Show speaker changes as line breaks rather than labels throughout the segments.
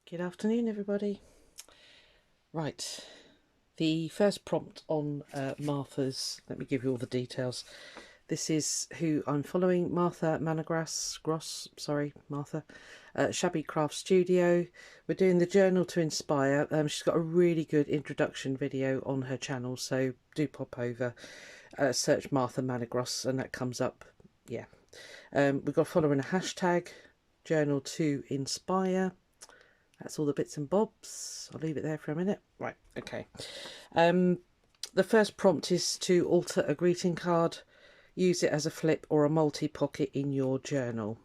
Good afternoon, everybody. Right, the first prompt on Martha's, let me give you all the details. This is who I'm following, Martha Martha, Shabby Craft Studio. We're doing the Journal to Inspire. She's got a really good introduction video on her channel, so do pop over, search Martha Managross, and that comes up. Yeah, we've got following a hashtag, Journal to Inspire. That's all the bits and bobs. I'll leave it there for a minute. Right, okay. The first prompt is to alter a greeting card. Use it as a flip or a multi-pocket in your journal.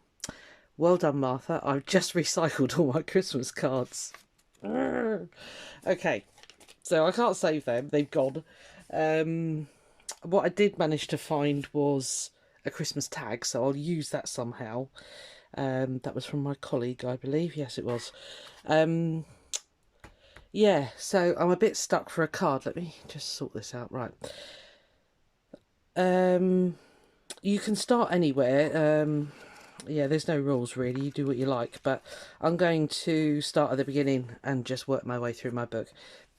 Well done, Martha. I've just recycled all my Christmas cards. Okay, so I can't save them. They've gone. What I did manage to find was a Christmas tag, so I'll use that somehow. That was from my colleague, I believe. Yes, it was. Yeah, so I'm a bit stuck for a card. Let me just sort this out. Right. You can start anywhere. Yeah, there's no rules really. You do what you like, but I'm going to start at the beginning and just work my way through my book.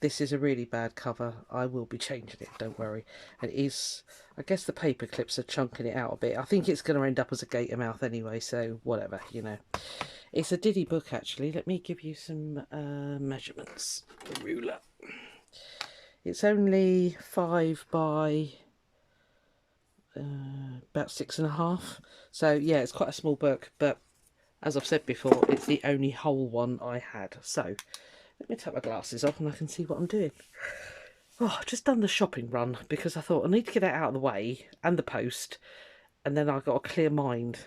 This is a really bad cover. I will be changing it, don't worry. It is, I guess the paper clips are chunking it out a bit. I think it's going to end up as a gator mouth anyway, so whatever, you know. It's a diddy book actually. Let me give you some measurements. The ruler. It's only 5 by about 6.5. So yeah, it's quite a small book, but as I've said before, it's the only whole one I had. So let me take my glasses off and I can see what I'm doing. Oh, I've just done the shopping run because I thought I need to get it out of the way and the post, and then I've got a clear mind.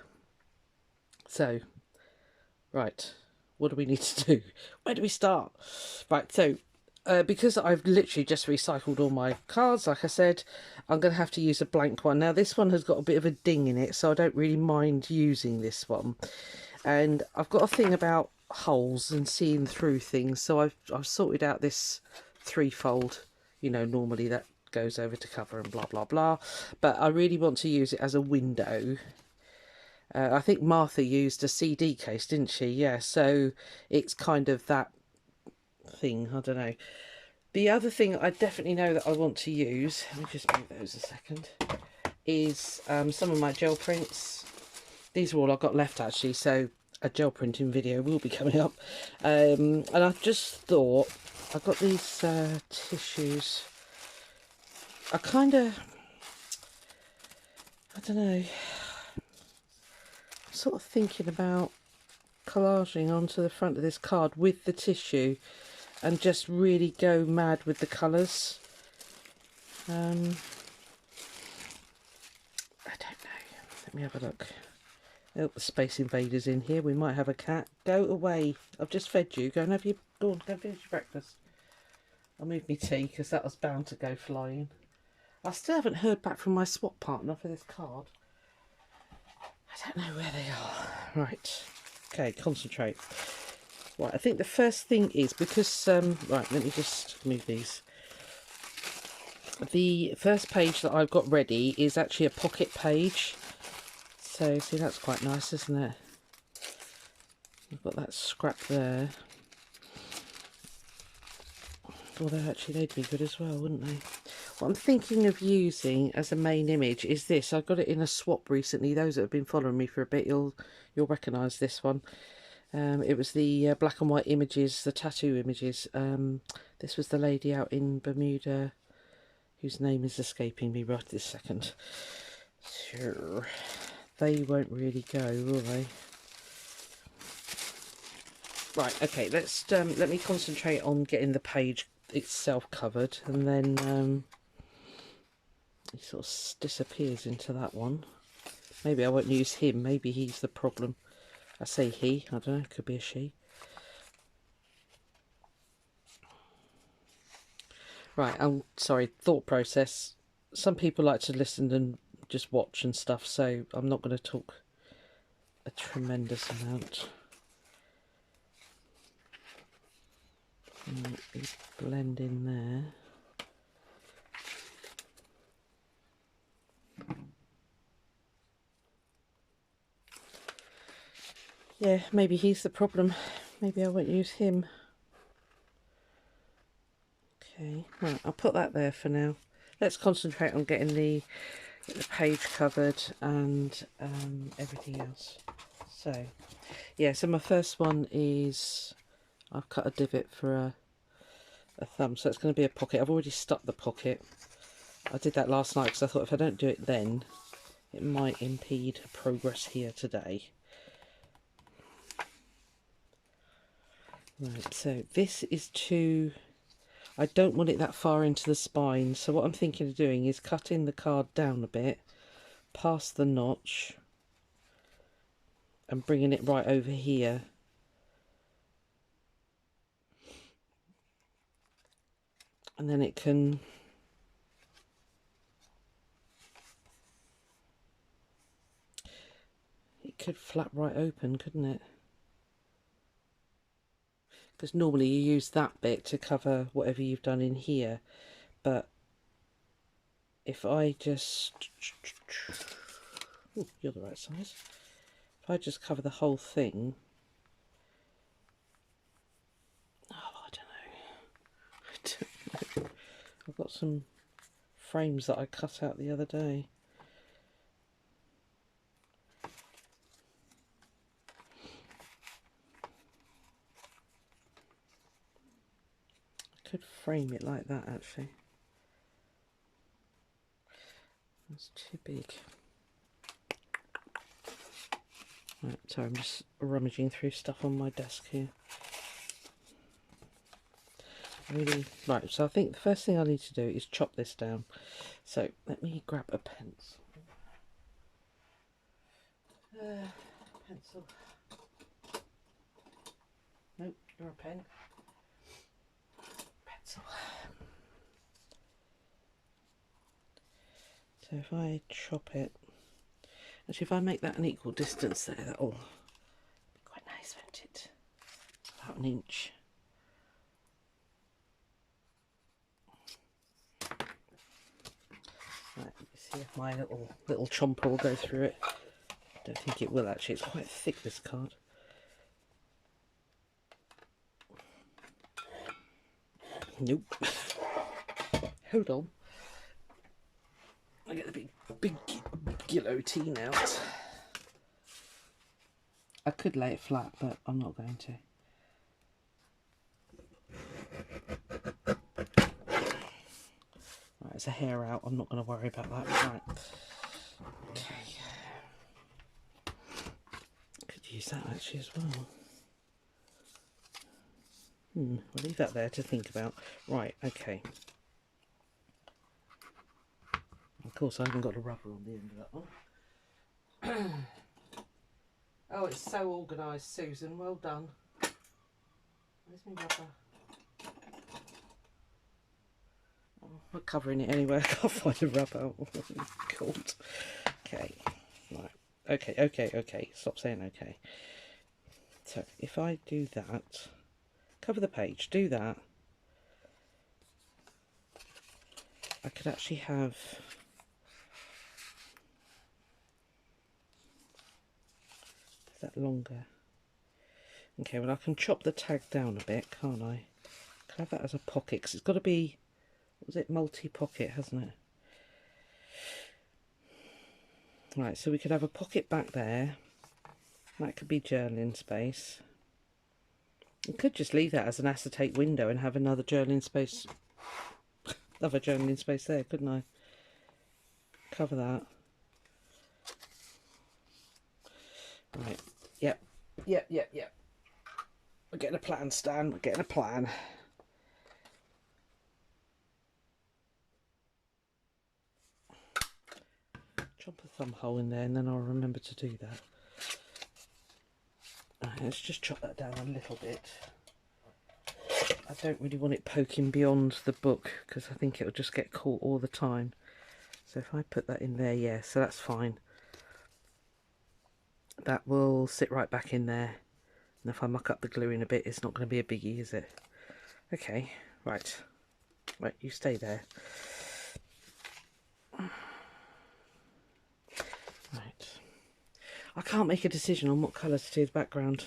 So, right, what do we need to do? Where do we start? Right, so because I've literally just recycled all my cards, like I said, I'm going to have to use a blank one. Now, this one has got a bit of a ding in it, so I don't really mind using this one. And I've got a thing about holes and seeing through things, so I've sorted out this threefold. You know, normally that goes over to cover and blah, blah, blah. But I really want to use it as a window. I think Martha used a CD case, didn't she? Yeah, so it's kind of that thing. I don't know. The other thing I definitely know that I want to use, let me just move those a second, is some of my gel prints. These are all I've got left actually, so a gel printing video will be coming up. And I just thought, I've got these tissues. I don't know, I'm sort of thinking about collaging onto the front of this card with the tissue and just really go mad with the colours. I don't know. Let me have a look. Oh, the Space Invaders in here. We might have a cat. Go away. I've just fed you. Go and have your... Go on, go and finish your breakfast. I'll move my tea because that was bound to go flying. I still haven't heard back from my swap partner for this card. I don't know where they are. Right. Okay, concentrate. Right, I think the first thing is because... right, let me just move these. The first page that I've got ready is actually a pocket page. So, see, that's quite nice, isn't it? I've got that scrap there. Although, actually, they'd be good as well, wouldn't they? What I'm thinking of using as a main image is this. I got it in a swap recently. Those that have been following me for a bit, you'll recognise this one. It was the black and white images, the tattoo images. This was the lady out in Bermuda, whose name is escaping me right this second. Sure. They won't really go, will they? Right, okay, let's let me concentrate on getting the page itself covered, and then he sort of disappears into that one. Maybe I won't use him, maybe he's the problem. I say he, I don't know, could be a she. Right, I'm sorry, thought process. Some people like to listen and just watch and stuff, so I'm not going to talk a tremendous amount. Blend in there. Yeah, maybe he's the problem. maybe I won't use him. Okay, right, I'll put that there for now. Let's concentrate on getting the page covered and everything else. So, yeah, so my first one is I've cut a divot for a thumb, so it's going to be a pocket. I've already stuck the pocket. I did that last night because I thought if I don't do it then, it might impede progress here today. Right, so this is I don't want it that far into the spine, so what I'm thinking of doing is cutting the card down a bit, past the notch, and bringing it right over here. And then it could flap right open, couldn't it? Because normally you use that bit to cover whatever you've done in here, but if I just... Ooh, you're the right size. If I just cover the whole thing... Oh, I don't know. I've got some frames that I cut out the other day. I could frame it like that, actually. That's too big. Right, sorry, I'm just rummaging through stuff on my desk here. Really, right, so I think the first thing I need to do is chop this down. So let me grab a pencil. Pencil. Nope, you're a pen. Pencil. So if I chop it, actually if I make that an equal distance there, that'll be quite nice, won't it? About an inch. Right, let me see if my little chomper will go through it. I don't think it will actually, it's quite thick, this card. Nope. Hold on. I get the big guillotine out. I could lay it flat, but I'm not going to. Right, there's a hair out. I'm not going to worry about that. Right. Okay. Could use that actually as well. We'll leave that there to think about. Right, okay. Of course, I haven't got a rubber on the end of that one. Oh, it's so organised, Susan. Well done. Where's my rubber? Oh, we're covering it anyway. I can't find a rubber. God. Okay. Right. Okay. Stop saying okay. So, if I do that, cover the page, do that, I could actually have... Is that longer? Okay, well I can chop the tag down a bit, can't I? Can I have that as a pocket, because it's got to be, what was it, multi-pocket, hasn't it? Right, so we could have a pocket back there. That could be journaling space. You could just leave that as an acetate window and have another journaling space, there, couldn't I? Cover that. Right, yep. We're getting a plan, Stan, we're getting a plan. Chop a thumb hole in there and then I'll remember to do that. Right, let's just chop that down a little bit. I don't really want it poking beyond the book because I think it'll just get caught all the time. So if I put that in there, yeah, so that's fine. That will sit right back in there. And if I muck up the glue in a bit, it's not going to be a biggie, is it? Okay, right. Right, you stay there. Right. I can't make a decision on what colour to do the background.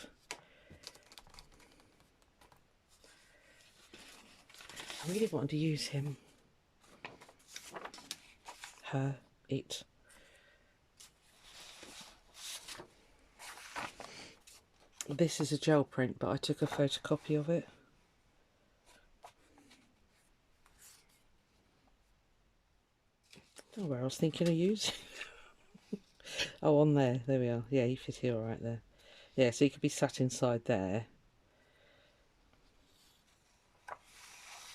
I really wanted to use him. Her. It. This is a gel print, but I took a photocopy of it. Oh, where I was thinking of using. Oh, on there. There we are. Yeah, he fit here all right there. Yeah, so he could be sat inside there.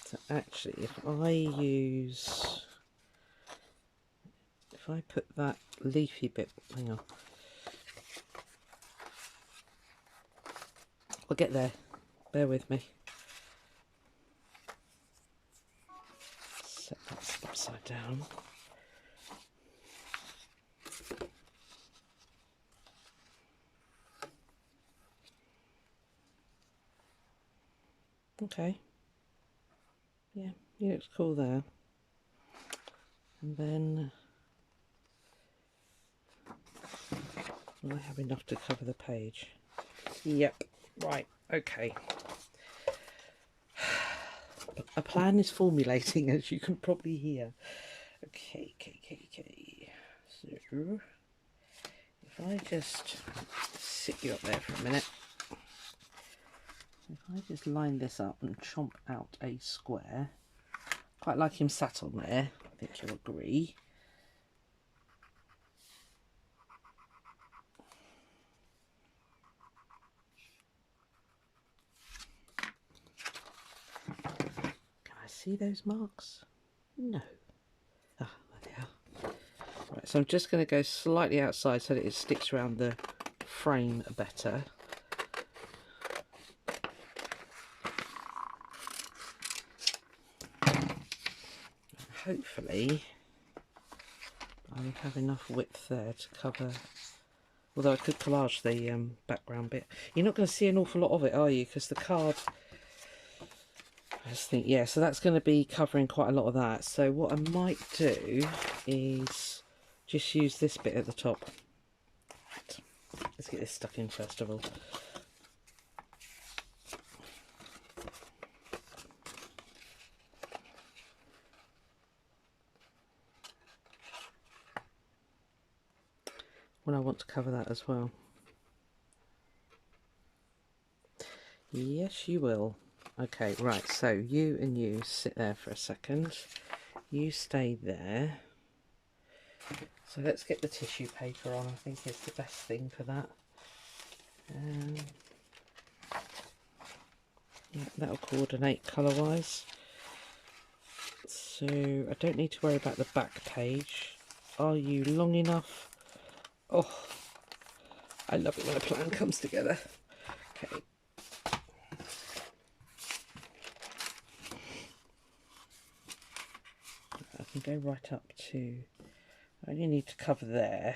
So actually, if I put that leafy bit, hang on. I'll get there. Bear with me. Set that upside down. Okay. Yeah, he looks cool there. And then will I have enough to cover the page? Yep. Right. Okay. A plan is formulating, as you can probably hear. Okay. So if I just sit you up there for a minute. If I just line this up and chomp out a square, quite like him sat on there, I think you'll agree. Can I see those marks? No. Ah, there they are. Right, so I'm just going to go slightly outside so that it sticks around the frame better. Hopefully I'll have enough width there to cover, although I could collage the background bit. You're not going to see an awful lot of it, are you? Because the card, I just think, yeah, so that's going to be covering quite a lot of that. So what I might do is just use this bit at the top. Right. Let's get this stuck in first of all. Well, I want to cover that as well. Yes, you will. Okay, right, so you and you sit there for a second. You stay there. So let's get the tissue paper on, I think is the best thing for that. Yeah, that'll coordinate colour-wise. So I don't need to worry about the back page. Are you long enough? Oh, I love it when a plan comes together. Okay. I can go right up to, I only need to cover there.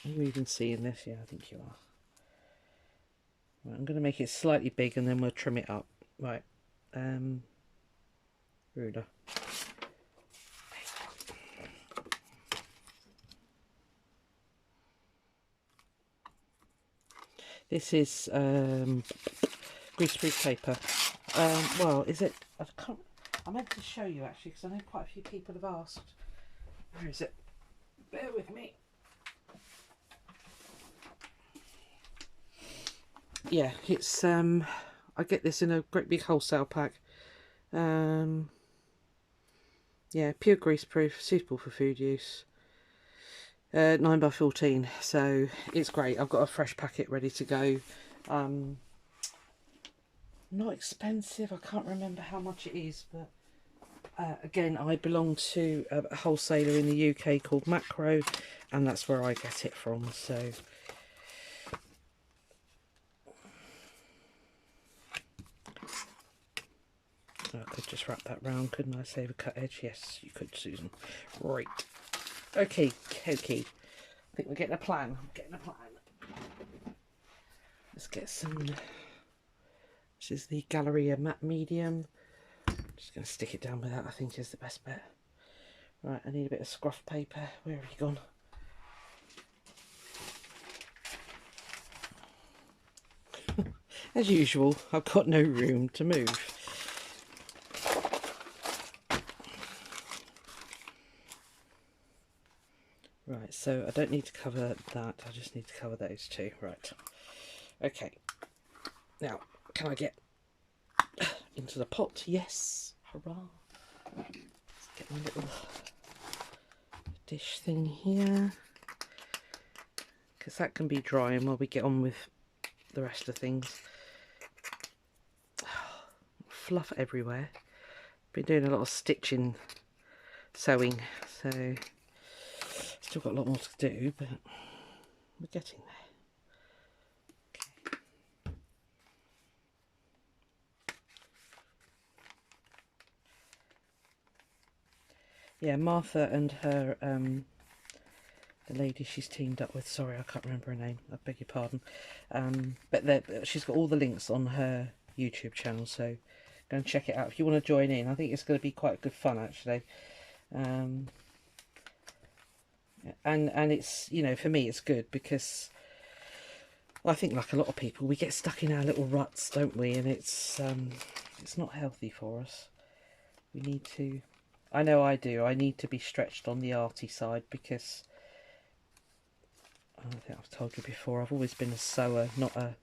Are you even seeing this? Yeah, I think you are. Right, I'm going to make it slightly big and then we'll trim it up. Right, ruler. This is greaseproof paper. Well, is it? I meant to show you actually because I know quite a few people have asked. Where is it? Bear with me. Yeah, it's I get this in a great big wholesale pack. Yeah, pure greaseproof, suitable for food use. 9x14, so it's great. I've got a fresh packet ready to go. Not expensive, I can't remember how much it is, but again, I belong to a wholesaler in the UK called Macro, and that's where I get it from. So I could just wrap that round, couldn't I? Save a cut edge. Yes, you could, Susan. Right. Okay. I think we're getting a plan. I'm getting a plan. Let's get some. This is the Galleria matte medium. Just going to stick it down with that, I think is the best bet. Right, I need a bit of scruff paper. Where have you gone? As usual, I've got no room to move. So I don't need to cover that, I just need to cover those two. Right. Okay. Now, can I get into the pot? Yes. Hurrah. Let's get my little dish thing here, because that can be drying while we get on with the rest of the things. Fluff everywhere. Been doing a lot of stitching, sewing, so still got a lot more to do, but we're getting there. Okay. Yeah, Martha and her, the lady she's teamed up with, sorry I can't remember her name, I beg your pardon, but she's got all the links on her YouTube channel, so go and check it out if you want to join in. I think it's going to be quite good fun actually. And it's, you know, for me it's good because I think, like a lot of people, we get stuck in our little ruts, don't we? And it's not healthy for us. We need to, I know I do, I need to be stretched on the arty side, because I think I've told you before, I've always been a sewer, not an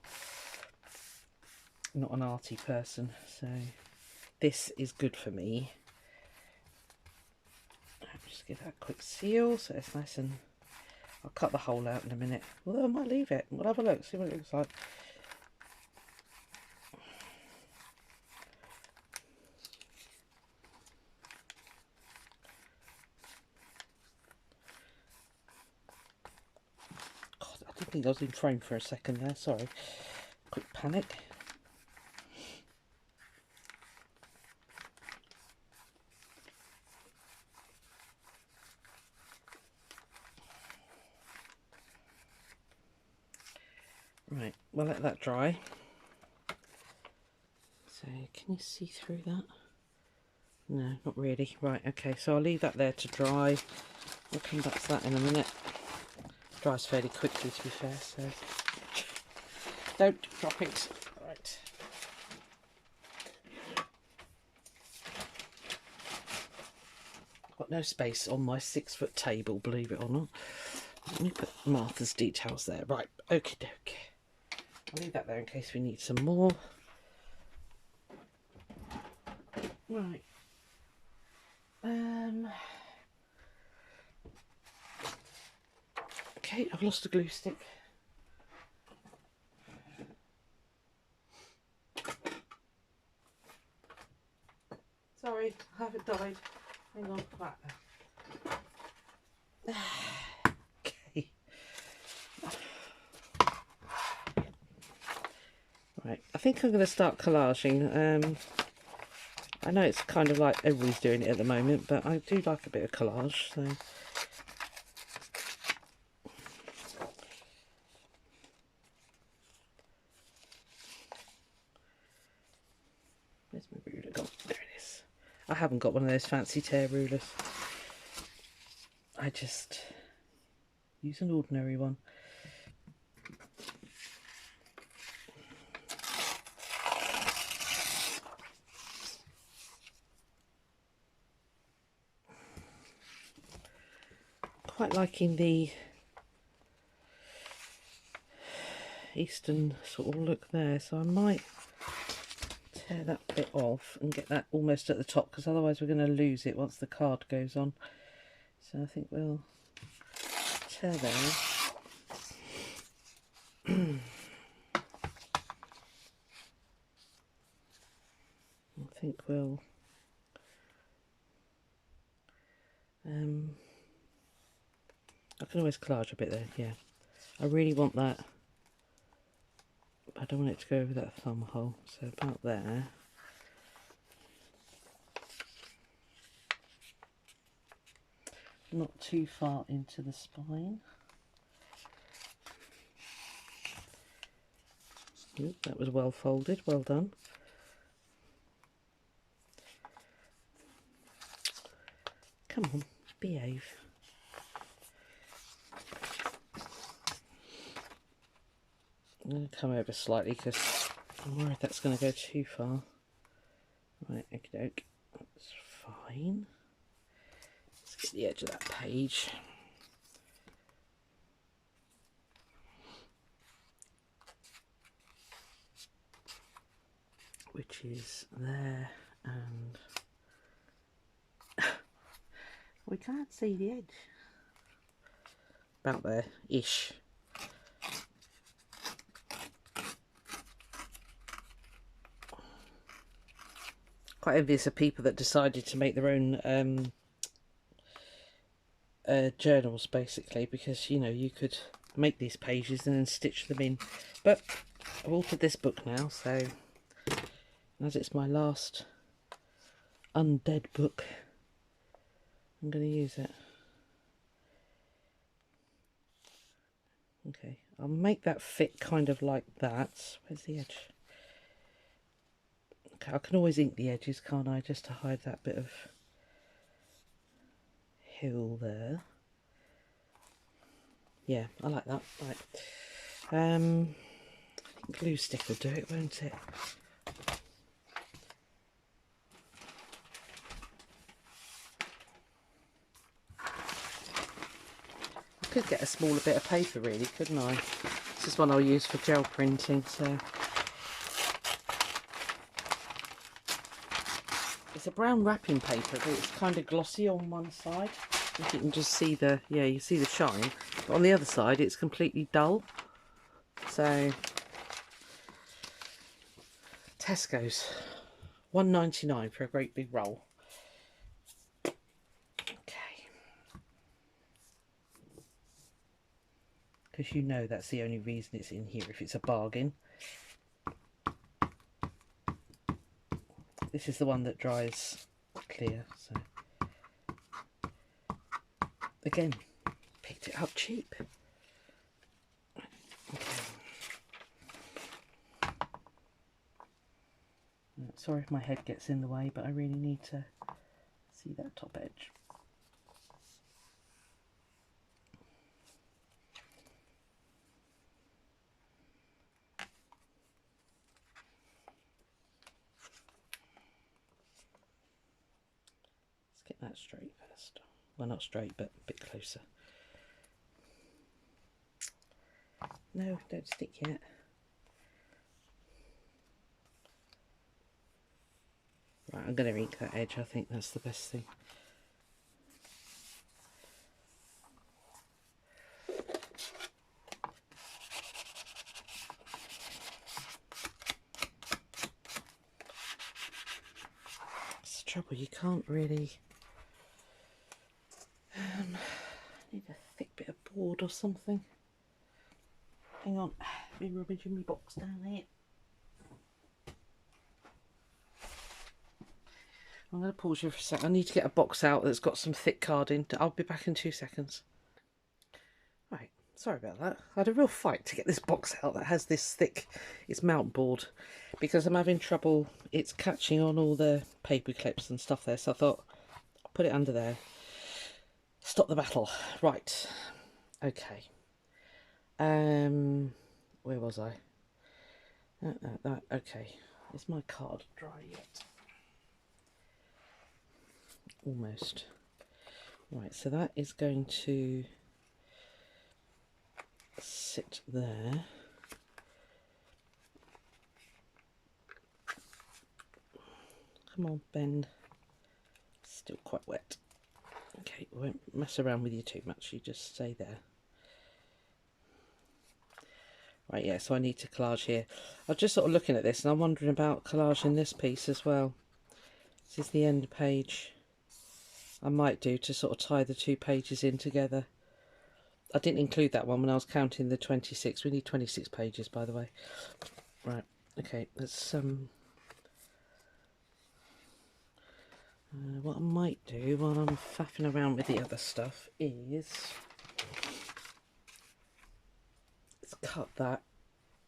arty person, so this is good for me. Just give that a quick seal so it's nice, and I'll cut the hole out in a minute. Although I might leave it. We'll have a look, see what it looks like. God, I didn't think I was in frame for a second there, sorry. Quick panic. Right, we'll let that dry. So, can you see through that? No, not really. Right, okay, so I'll leave that there to dry. We'll come back to that in a minute. It dries fairly quickly, to be fair, so don't drop it. Right. Got no space on my 6-foot table, believe it or not. Let me put Martha's details there. Right, okie doke. I'll leave that there in case we need some more. Right. Okay, I've lost a glue stick. Sorry, I haven't died. Hang on, back there. Okay. Right, I think I'm going to start collaging. I know it's kind of like everybody's doing it at the moment, but I do like a bit of collage, so. Where's my ruler gone? There it is. I haven't got one of those fancy tear rulers. I just use an ordinary one. Quite liking the Eastern sort of look there, so I might tear that bit off and get that almost at the top, because otherwise we're going to lose it once the card goes on. So I think we'll tear there. I think we'll I can always collage a bit there, yeah. I really want that, but I don't want it to go over that thumb hole, so about there. Not too far into the spine. Ooh, that was well folded, well done. Come on, behave. I'm going to come over slightly because I'm worried that's going to go too far. Right, okie doke, that's fine. Let's get the edge of that page. which is there, and we can't see the edge. About there-ish. Quite envious of people that decided to make their own journals, basically, because, you know, you could make these pages and then stitch them in. But I've altered this book now, so as it's my last undead book, I'm going to use it. Okay, I'll make that fit kind of like that. Where's the edge? Okay, I can always ink the edges, can't I, just to hide that bit of hill there. Yeah, I like that. Right. I think glue stick will do it, won't it? I could get a smaller bit of paper, really, couldn't I? This is one I'll use for gel printing, so. It's a brown wrapping paper, but it's kind of glossy on one side. If you can just see the, yeah, you see the shine. But on the other side, it's completely dull. So, Tesco's, £1.99 for a great big roll. Okay. Because you know that's the only reason it's in here, if it's a bargain. This is the one that dries clear, so. Again, picked it up cheap. Okay. Sorry if my head gets in the way, but I really need to see that top edge. Let's get that straight first. Well, not straight, but a bit closer. No, don't stick yet. Right, I'm going to ink that edge. I think that's the best thing. It's the trouble, you can't really. Need a thick bit of board or something. Hang on, be rummaging my box down here. I'm going to pause you for a sec. I need to get a box out that's got some thick card in. I'll be back in 2 seconds. Right, sorry about that. I had a real fight to get this box out that has this thick, it's mount board, because I'm having trouble, it's catching on all the paper clips and stuff there, so I thought I'll put it under there. Stop the battle. Right, okay. Where was I? Okay, is my card dry yet? Almost. Right, so that is going to sit there. Come on, bend. Still quite wet. Okay, we won't mess around with you too much, you just stay there. Right, yeah, so I need to collage here. I was just sort of looking at this and I'm wondering about collaging this piece as well. This is the end page. I might do to sort of tie the two pages in together. I didn't include that one when I was counting the 26. We need 26 pages, by the way. Right, okay, let's what I might do while I'm faffing around with the other stuff is let's cut that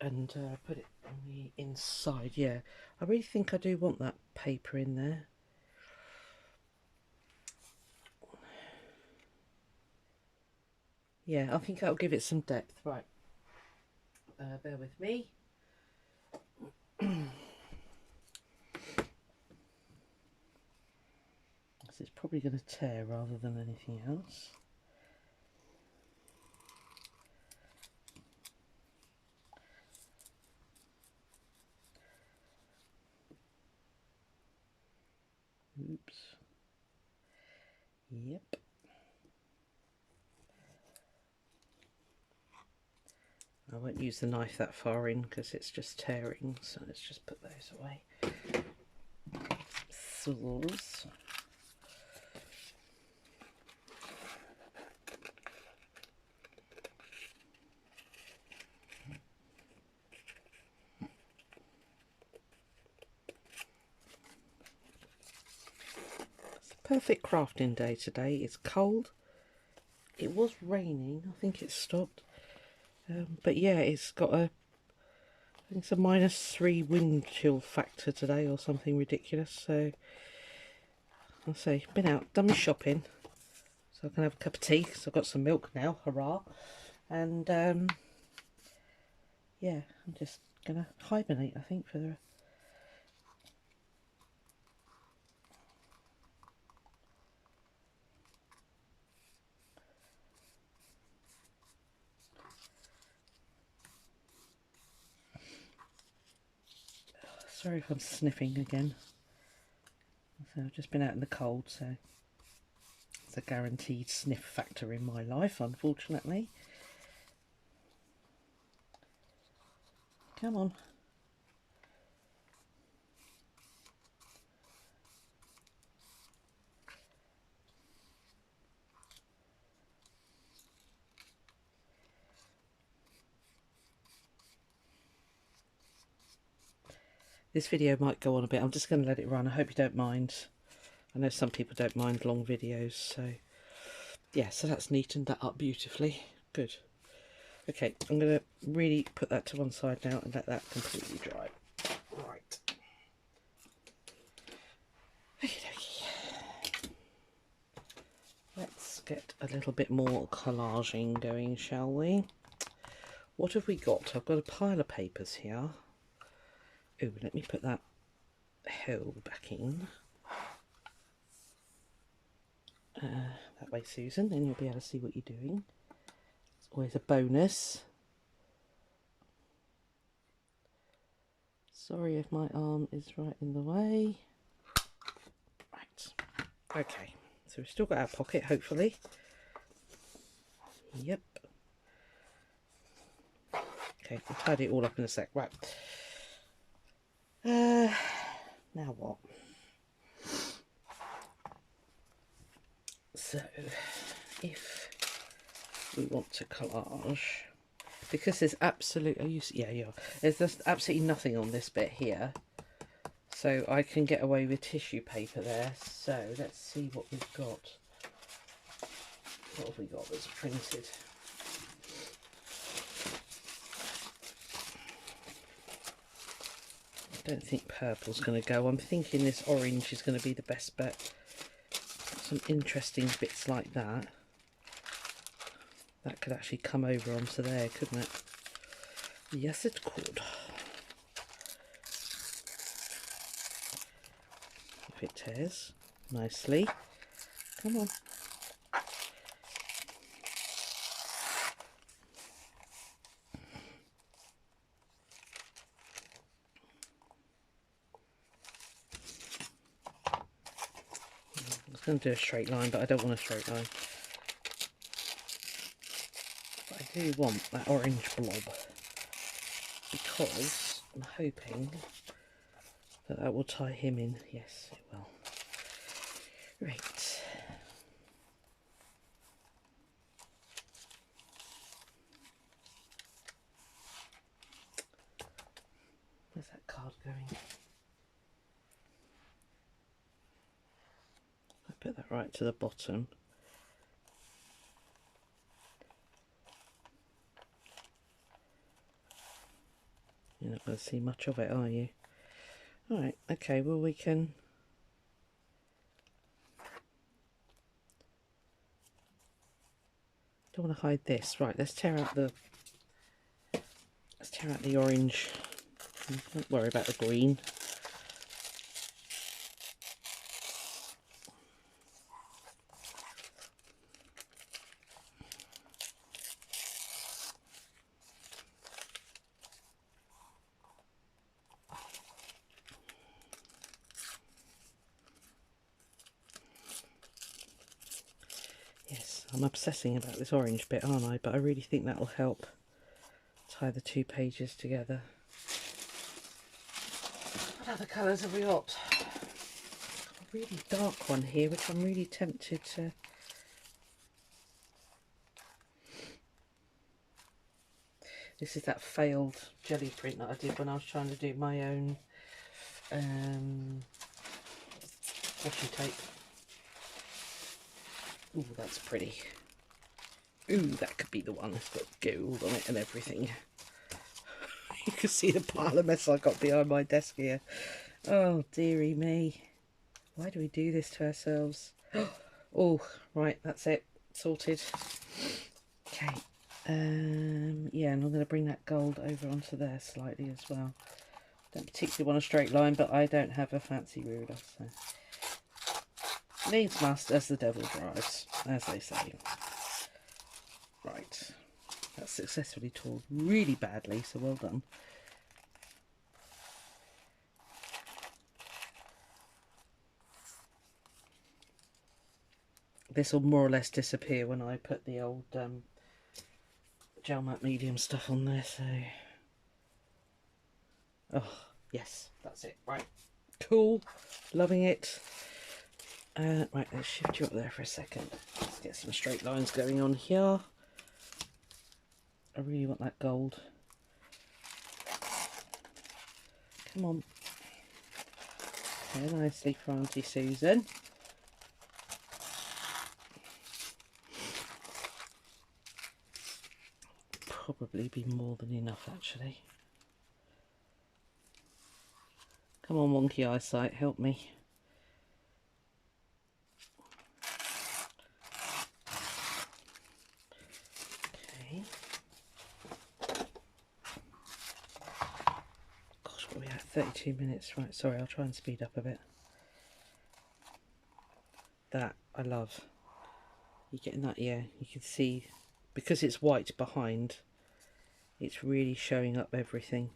and put it on the inside. Yeah, I really think I do want that paper in there. Yeah, I think that'll give it some depth. Right, bear with me. This is probably going to tear rather than anything else. Oops. Yep. I won't use the knife that far in because it's just tearing, so let's just put those away. Scissors. It's a perfect crafting day today. It's cold. It was raining. I think it stopped. But yeah, it's got I think it's a -3 wind chill factor today or something ridiculous. So I'll say, been out, done my shopping, so I can have a cup of tea because I've got some milk now. Hurrah! And yeah, I'm just gonna hibernate, I think, for the. Sorry if I'm sniffing again. So I've just been out in the cold, so it's a guaranteed sniff factor in my life, unfortunately. Come on. This video might go on a bit. I'm just going to let it run. I hope you don't mind. I know some people don't mind long videos, so yeah, so that's neatened that up beautifully. Good. Okay, I'm going to really put that to one side now and let that completely dry. Right. Okay. Let's get a little bit more collaging going, shall we? What have we got? I've got a pile of papers here. Oh, let me put that hole back in. That way, Susan, then you'll be able to see what you're doing. It's always a bonus. Sorry if my arm is right in the way. Right. Okay, so we've still got our pocket, hopefully. Yep. Okay, I'll tidy it all up in a sec. Right. Now what? So, if we want to collage, because there's absolutely, there's just absolutely nothing on this bit here, so I can get away with tissue paper there. So let's see what we've got. What have we got that's printed? I don't think purple's going to go. I'm thinking this orange is going to be the best bet. Some interesting bits like that. That could actually come over onto there, couldn't it? Yes, it could. If it tears nicely. Come on. I was going to do a straight line, but I don't want a straight line. But I do want that orange blob, because I'm hoping that that will tie him in. Yes, it will. Right. Where's that card going? I put that right to the bottom. You're not going to see much of it, are you? Alright, okay, well we can... Don't want to hide this. Right, let's tear out the orange. Don't worry about the green. I'm obsessing about this orange bit, aren't I? But I really think that will help tie the two pages together. What other colours have we got? A really dark one here, which I'm really tempted to... This is that failed jelly print that I did when I was trying to do my own washi tape. Ooh, that's pretty. Ooh, that could be the one. It's got gold on it and everything. You can see the pile of mess I got behind my desk here. Oh, dearie me. Why do we do this to ourselves? Oh, right, that's it. Sorted. Okay. Yeah, and I'm going to bring that gold over onto there slightly as well. Don't particularly want a straight line, but I don't have a fancy ruler, so needs must as the devil drives, as they say. Right, that's successfully tooled really badly, so well done. This will more or less disappear when I put the old gel matte medium stuff on there, so... Oh, yes, that's it. Right, cool, loving it. Right, let's shift you up there for a second. Let's get some straight lines going on here. I really want that gold. Come on. Okay, nicely for Auntie Susan. Probably be more than enough, actually. Come on, wonky eyesight, help me. Okay. Gosh, what are we at? 32 minutes. Right, sorry, I'll try and speed up a bit. That I love. You're getting that, yeah. You can see, because it's white behind, it's really showing up everything.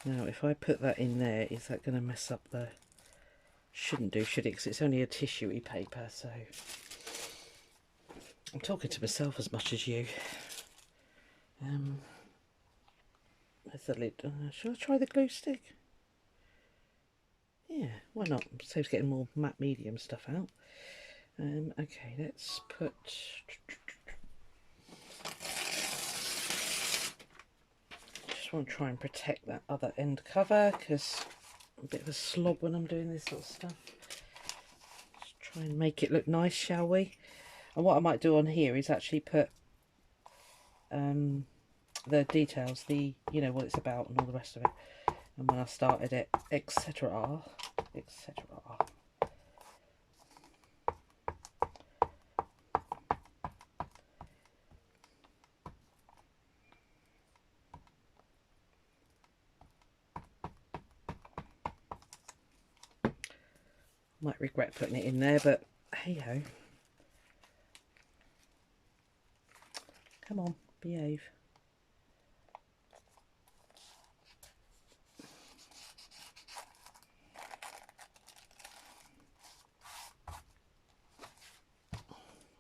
Now, if I put that in there, is that going to mess up the... Shouldn't do, should it? Because it's only a tissuey paper, so... I'm talking to myself as much as you. There's the lid. Shall I try the glue stick? Yeah, why not? Saves getting more matte medium stuff out. Okay, let's put... Just want to try and protect that other end cover, because I'm a bit of a slob when I'm doing this sort of stuff. Just try and make it look nice, shall we? And what I might do on here is actually put the details, you know, what it's about and all the rest of it, and when I started it, etc. etc. Might regret putting it in there, but hey ho. Come on, behave.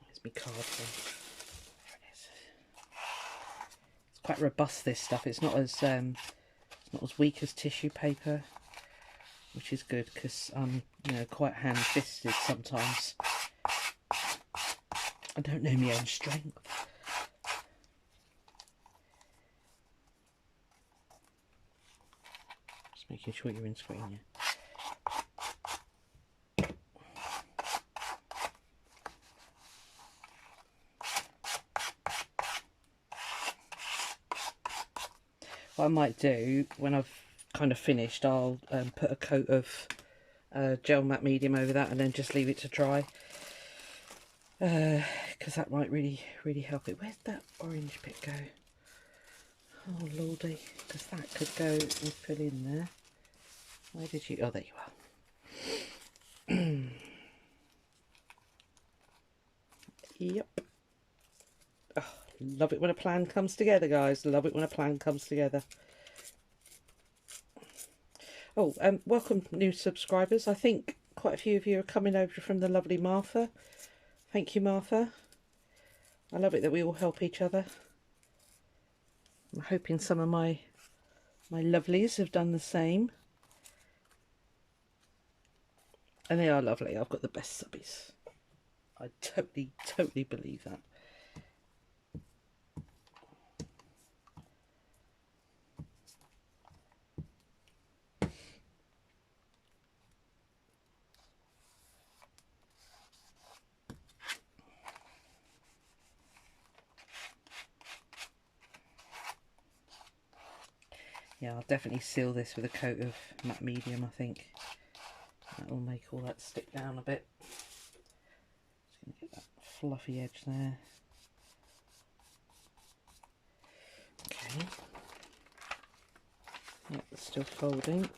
Where's my card from? There it is. It's quite robust, this stuff. It's not as weak as tissue paper, which is good because I'm, you know, quite hand-fisted sometimes. I don't know my own strength. Just making sure you're in screen, yeah. What I might do when I've kind of finished, I'll put a coat of gel matte medium over that and then just leave it to dry, because that might really help it. Where'd that orange bit go? Oh lordy, because that could go and fill in there. Where did you... Oh, there you are. Yep. Oh, love it when a plan comes together, guys. Love it when a plan comes together. Oh, welcome new subscribers. I think quite a few of you are coming over from the lovely Martha. Thank you, Martha. I love it that we all help each other. I'm hoping some of my lovelies have done the same. And they are lovely. I've got the best subbies. I totally believe that. Yeah, I'll definitely seal this with a coat of matte medium, I think. That will make all that stick down a bit. Just going to get that fluffy edge there. Okay. Yep, it's still folding.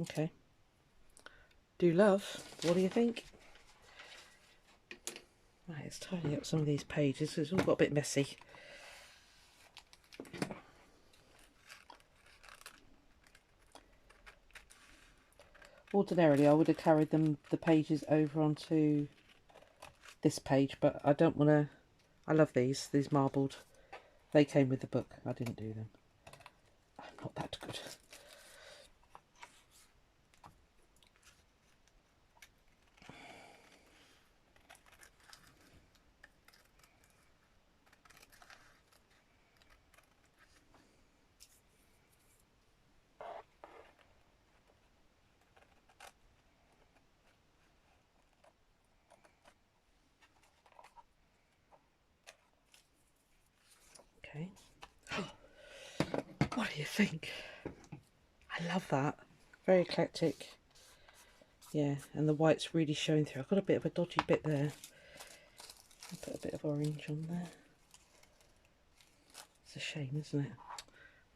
Okay. Do love. What do you think? Right, let's tidy up some of these pages. It's all got a bit messy. Ordinarily, I would have carried the pages over onto this page, but I don't want to. I love these marbled. They came with the book. I didn't do them. I'm not that good. Okay. What do you think? I love that. Very eclectic. Yeah, and the white's really showing through. I've got a bit of a dodgy bit there. I'll put a bit of orange on there. It's a shame, isn't it?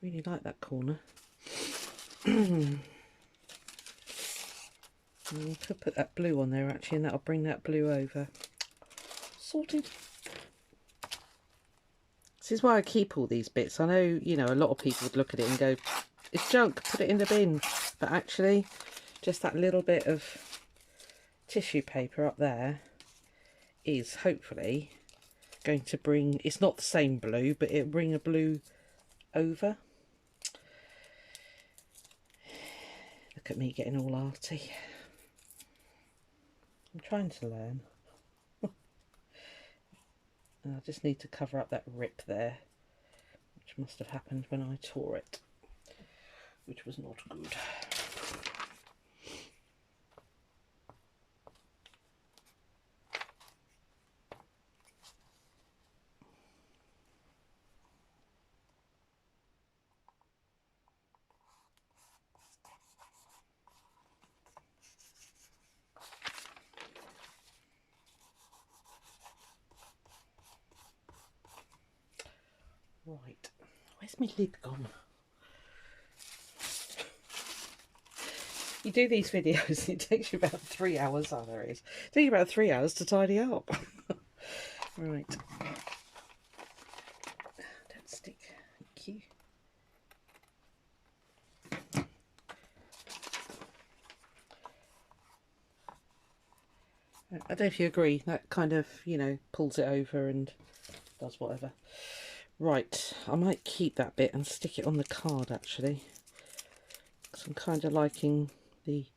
Really like that corner. You could put that blue on there actually, and that'll bring that blue over. Sorted. This is why I keep all these bits. I know, you know, a lot of people would look at it and go, it's junk, put it in the bin. But actually, just that little bit of tissue paper up there is hopefully going to bring, it's not the same blue, but it'll bring a blue over. Look at me getting all arty. I'm trying to learn. I just need to cover up that rip there, which must have happened when I tore it, which was not good. Right, where's my lid gone? You do these videos, it takes you about 3 hours. Oh, there it is. It takes you about 3 hours to tidy up. Right. Don't stick. Thank you. I don't know if you agree. That kind of, you know, pulls it over and does whatever. Right, I might keep that bit and stick it on the card actually, because I'm kind of liking the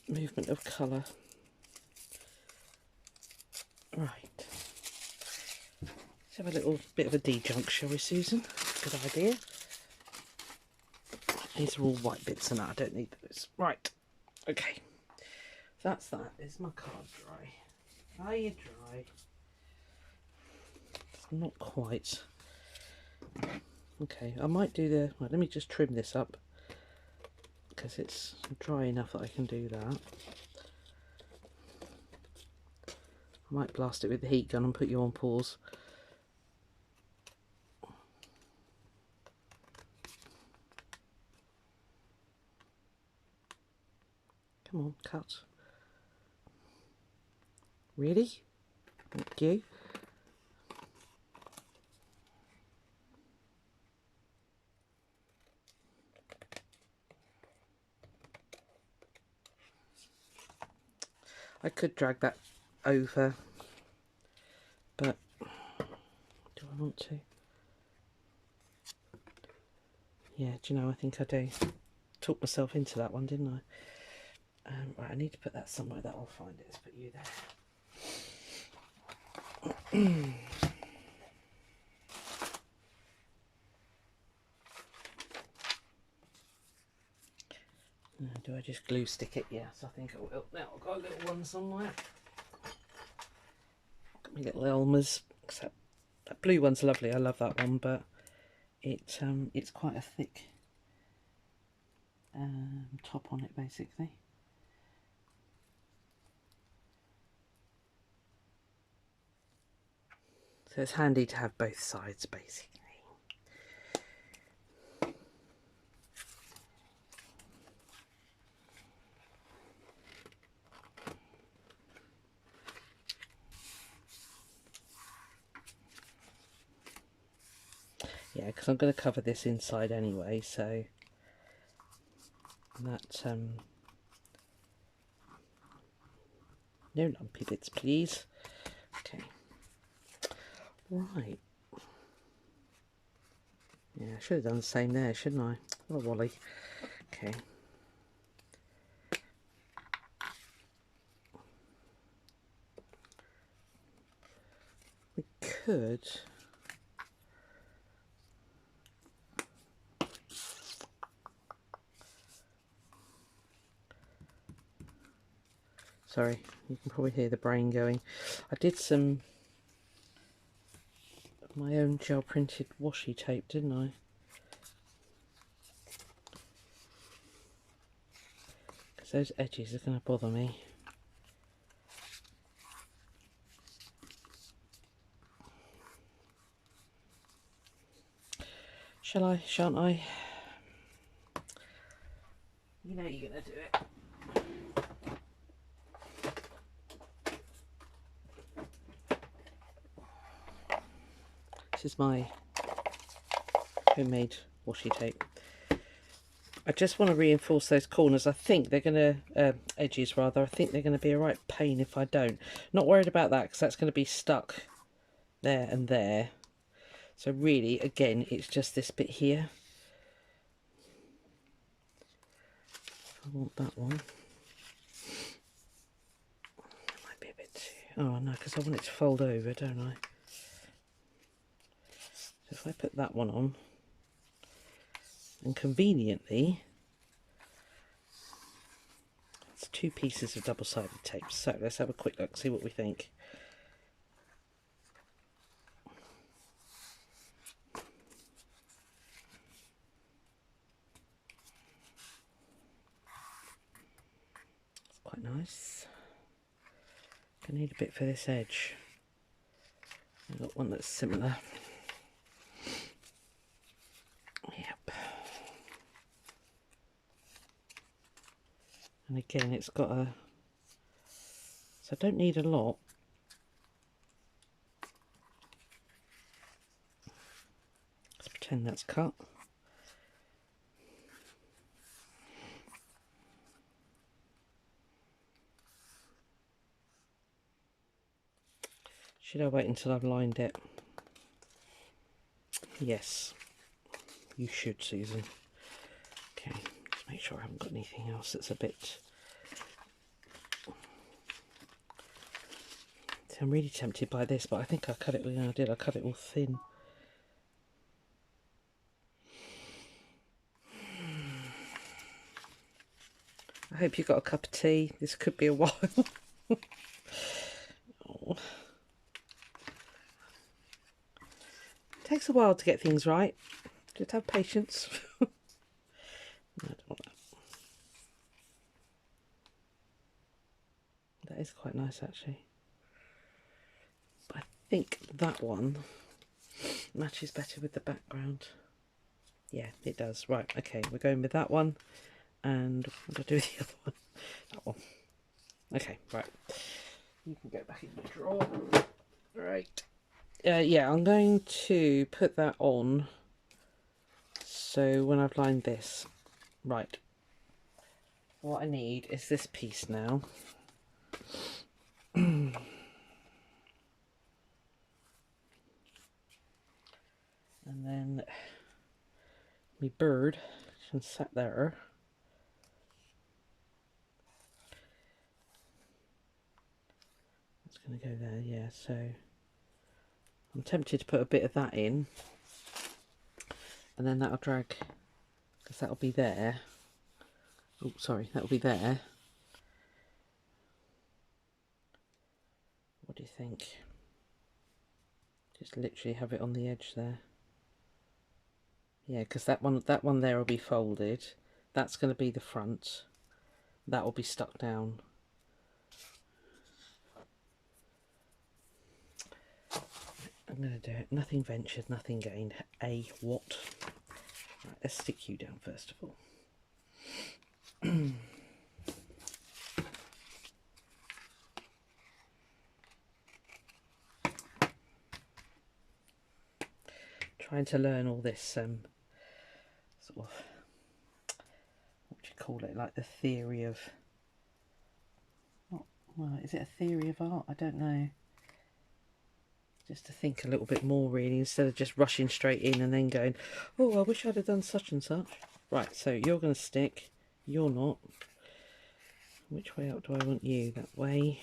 movement of colour. Right, let's have a little bit of a de-junk, shall we, Susan? Good idea. These are all white bits and I don't need those. Right, okay, so that's that. Is my card dry? Are you dry? Not quite. Okay, I might do the, well, let me just trim this up because it's dry enough that I can do that. I might blast it with the heat gun and put you on pause. Come on, cut. Really? Thank you. I could drag that over, but do I want to? Yeah, do you know, I think I do. Talked myself into that one, didn't I? Right, I need to put that somewhere that I'll find it. Let's put you there. Do I just glue stick it? Yes, I think I will. Now I've got a little one somewhere. Got my little Elmer's. Except that blue one's lovely. I love that one, but it's quite a thick top on it, basically. So it's handy to have both sides, basically. Yeah, because I'm going to cover this inside anyway, so that no lumpy bits, please. Okay. Right. Yeah, I should have done the same there, shouldn't I? What a wally. Okay. We could... Sorry, you can probably hear the brain going. I did some of my own gel printed washi tape, didn't I? Because those edges are going to bother me. Shall I? Shan't I? You know you're going to do it. This is my homemade washi tape. I just want to reinforce those corners. I think they're going to, edges rather, I think they're going to be a right pain if I don't. Not worried about that because that's going to be stuck there and there. So really, again, it's just this bit here. I want that one. That might be a bit too... Oh no, because I want it to fold over, don't I? So if I put that one on, and conveniently, it's 2 pieces of double-sided tape. So let's have a quick look, see what we think. It's quite nice. I need a bit for this edge. I've got one that's similar. Yep. And again, it's got a... So I don't need a lot. Let's pretend that's cut. Should I wait until I've lined it? Yes. You should, Susan. Okay, just make sure I haven't got anything else that's a bit... See, I'm really tempted by this, but I think I cut it, I did, I cut it all thin. I hope you got a cup of tea. This could be a while. Oh. Takes a while to get things right. Just have patience. No, I don't want that. That is quite nice actually. But I think that one matches better with the background. Yeah, it does. Right, okay, we're going with that one. And what do I do with the other one? That one. Okay, right. You can go back in your drawer. Right. Yeah, I'm going to put that on. So when I've lined this, right. What I need is this piece now. And then my bird can sat there. It's going to go there, yeah. So I'm tempted to put a bit of that in, and then that'll drag, because that'll be there. Oh, sorry, that'll be there. What do you think? Just literally have it on the edge there. Yeah, because that one there will be folded. That's going to be the front. That will be stuck down. I'm going to do it. Nothing ventured, nothing gained. A what? Right, let's stick you down first of all. Trying to learn all this sort of, what do you call it, like the theory of, well, is it a theory of art? I don't know. Just to think a little bit more really, instead of just rushing straight in and then going, oh, I wish I'd have done such and such. Right, so you're going to stick, you're not. Which way out do I want you? That way.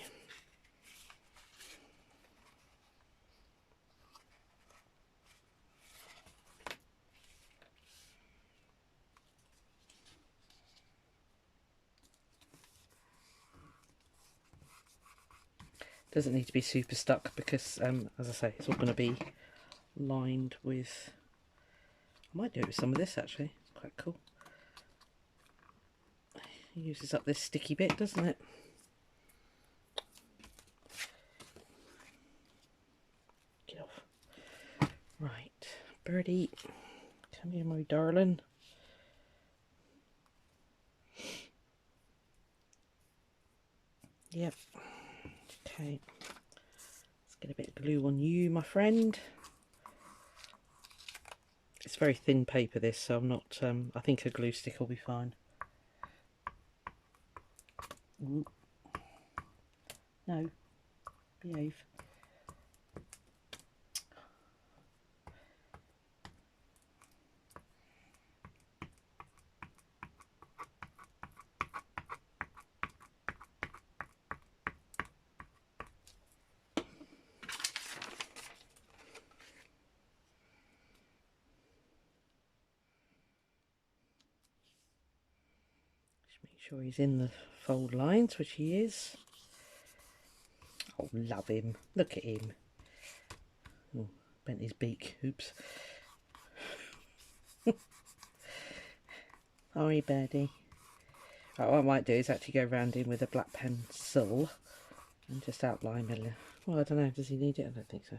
Doesn't need to be super stuck because, as I say, it's all going to be lined with, I might do it with some of this actually, it's quite cool. It uses up this sticky bit, doesn't it? Get off. Right, birdie, come here my darling. Yep. Okay, let's get a bit of glue on you, my friend. It's very thin paper this, so I'm not, I think a glue stick will be fine. Ooh. No, behave. Make sure he's in the fold lines, which he is. Oh, love him. Look at him. Oh, bent his beak. Oops. Sorry, birdie. Right, what I might do is actually go round him with a black pencil and just outline a little. Well, I don't know. Does he need it? I don't think so.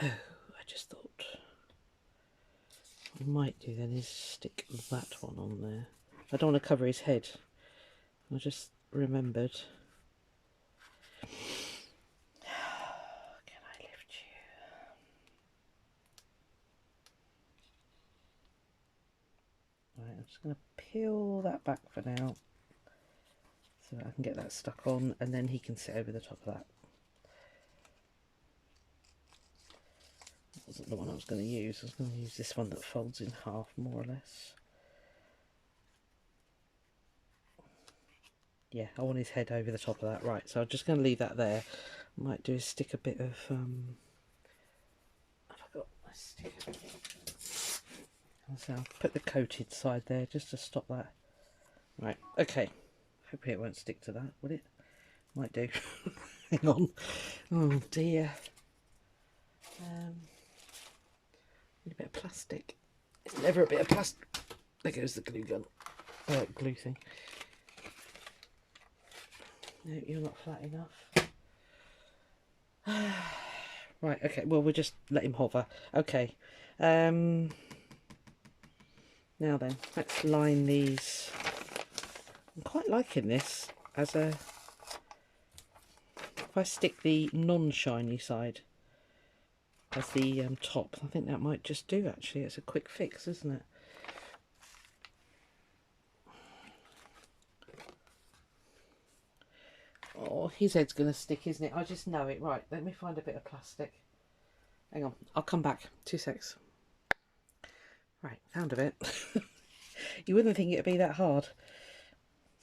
Oh, I just thought what I might do then is stick that one on there. I don't want to cover his head. I just remembered. Can I lift you? Right, I'm just going to peel that back for now so I can get that stuck on, and then he can sit over the top of that. That wasn't the one I was going to use. I was going to use this one that folds in half, more or less. Yeah, I want his head over the top of that. Right, so I'm just going to leave that there. What I might do is stick a bit of, have I got my sticker? So I'll put the coated side there just to stop that. Right, okay. Hopefully it won't stick to that, will it? Might do. Hang on. Oh dear. Need a bit of plastic. It's never a bit of plastic. There goes the glue gun. Glue thing. No, you're not flat enough. Right, okay, well, we'll just let him hover. Okay. Now then, let's line these. I'm quite liking this as a... If I stick the non-shiny side as the top, I think that might just do, actually. It's a quick fix, isn't it? Oh, his head's going to stick, isn't it? I just know it. Right, let me find a bit of plastic. Hang on, I'll come back. 2 secs. Right, found a bit. You wouldn't think it'd be that hard.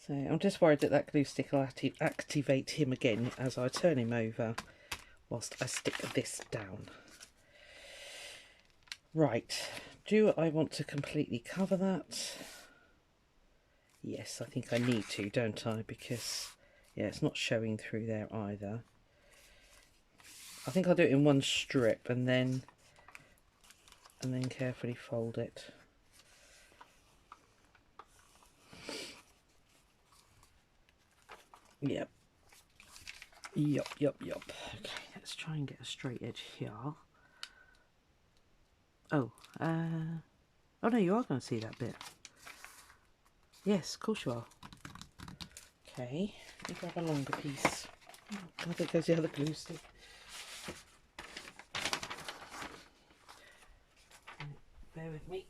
So I'm just worried that that glue stick will activate him again as I turn him over whilst I stick this down. Right, do I want to completely cover that? Yes, I think I need to, don't I? Because, yeah, it's not showing through there either. I think I'll do it in one strip and then carefully fold it. Yep. Yup. Okay, let's try and get a straight edge here. Oh, oh no, you are going to see that bit. Yes, of course you are. Okay, let me grab a longer piece. I think there's the other glue stick. Bear with me.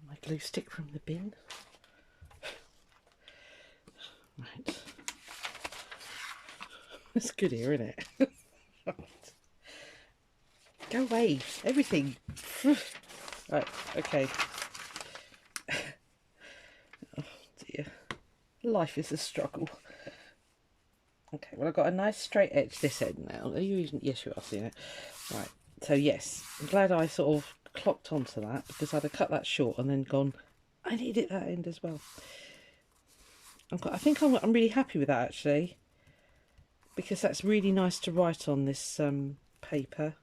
My glue stick from the bin. Right. It's good here, isn't it? Go away, everything. Right, okay. Oh dear. Life is a struggle. Okay, well I've got a nice straight edge this end now. Are you even? Yes, you are seeing it. Right, so yes, I'm glad I sort of clocked onto that because I'd have cut that short and then gone, I need it that end as well. I think I'm really happy with that actually, because that's really nice to write on this paper.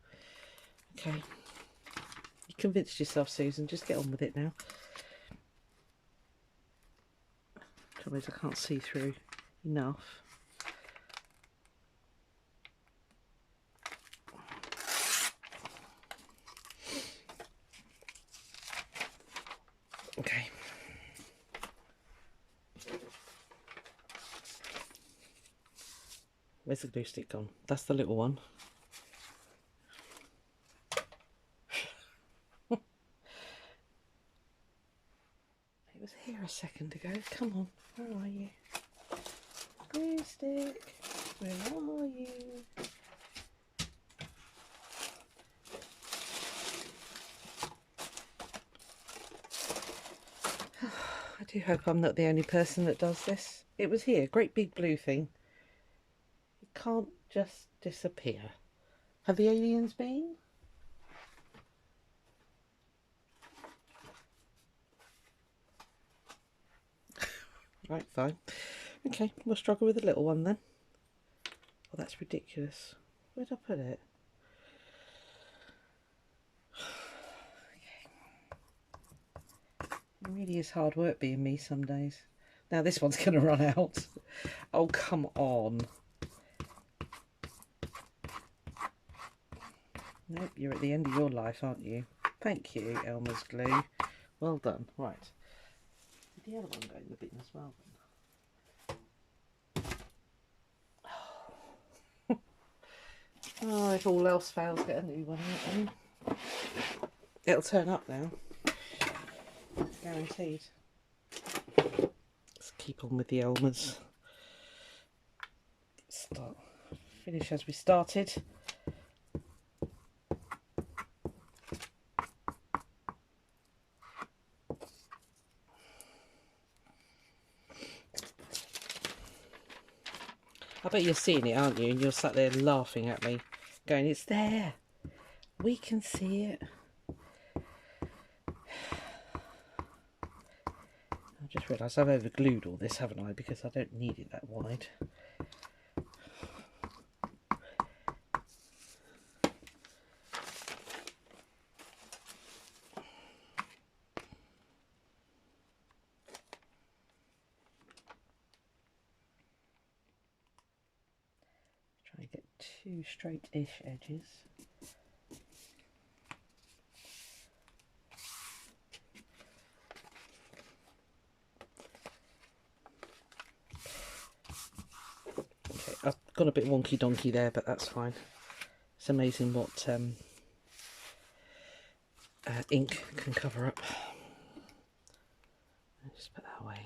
Okay, you convinced yourself, Susan, just get on with it now. Trouble is I can't see through enough. Okay. Where's the glue stick gone? That's the little one. It was here a second ago. Come on, where are you? Glue stick, where are you? I do hope I'm not the only person that does this. It was here, great big blue thing. It can't just disappear. Have the aliens been? Right, fine. Okay, we'll struggle with the little one then. Oh, that's ridiculous. Where'd I put it? It really is hard work being me some days. Now this one's going to run out. Oh, come on. Nope, you're at the end of your life, aren't you? Thank you, Elmer's glue. Well done. Right. Did the other one go in the bin as well then? Oh, if all else fails, get a new one out. It'll turn up now. Guaranteed. Let's keep on with the Elmers. Finish as we started. I bet you're seeing it, aren't you? And you're sat there laughing at me, going, it's there. We can see it. I just realised I've overglued all this, haven't I? Because I don't need it that wide. Try and get two straight-ish edges. Gone a bit wonky donkey there, but that's fine. It's amazing what ink can cover up. Just put that away.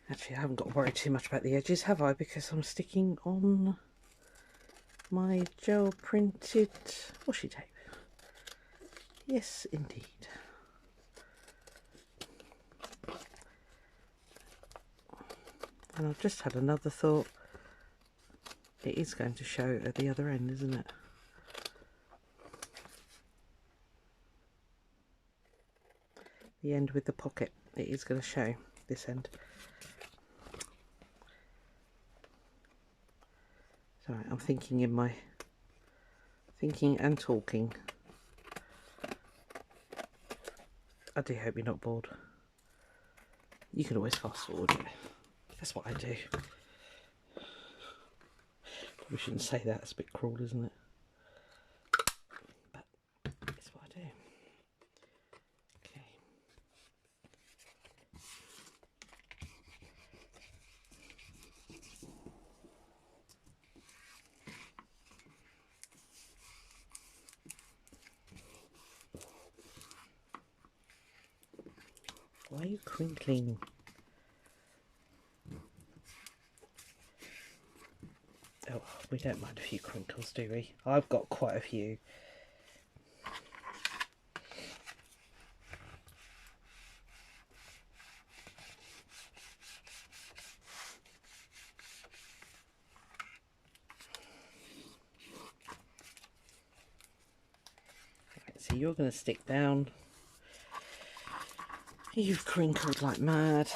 Actually, I haven't got to worry too much about the edges, have I? Because I'm sticking on my gel printed washi tape. Yes, indeed. And I've just had another thought. It is going to show at the other end, isn't it? The end with the pocket. It is going to show this end. Sorry, I'm thinking in my thinking and talking. I do hope you're not bored. You can always fast forward it. That's what I do. Probably shouldn't say that, it's a bit cruel, isn't it? But it's what I do. Okay. Why are you crinkling? Oh, we don't mind a few crinkles, do we? I've got quite a few. Right, so you're going to stick down. You've crinkled like mad.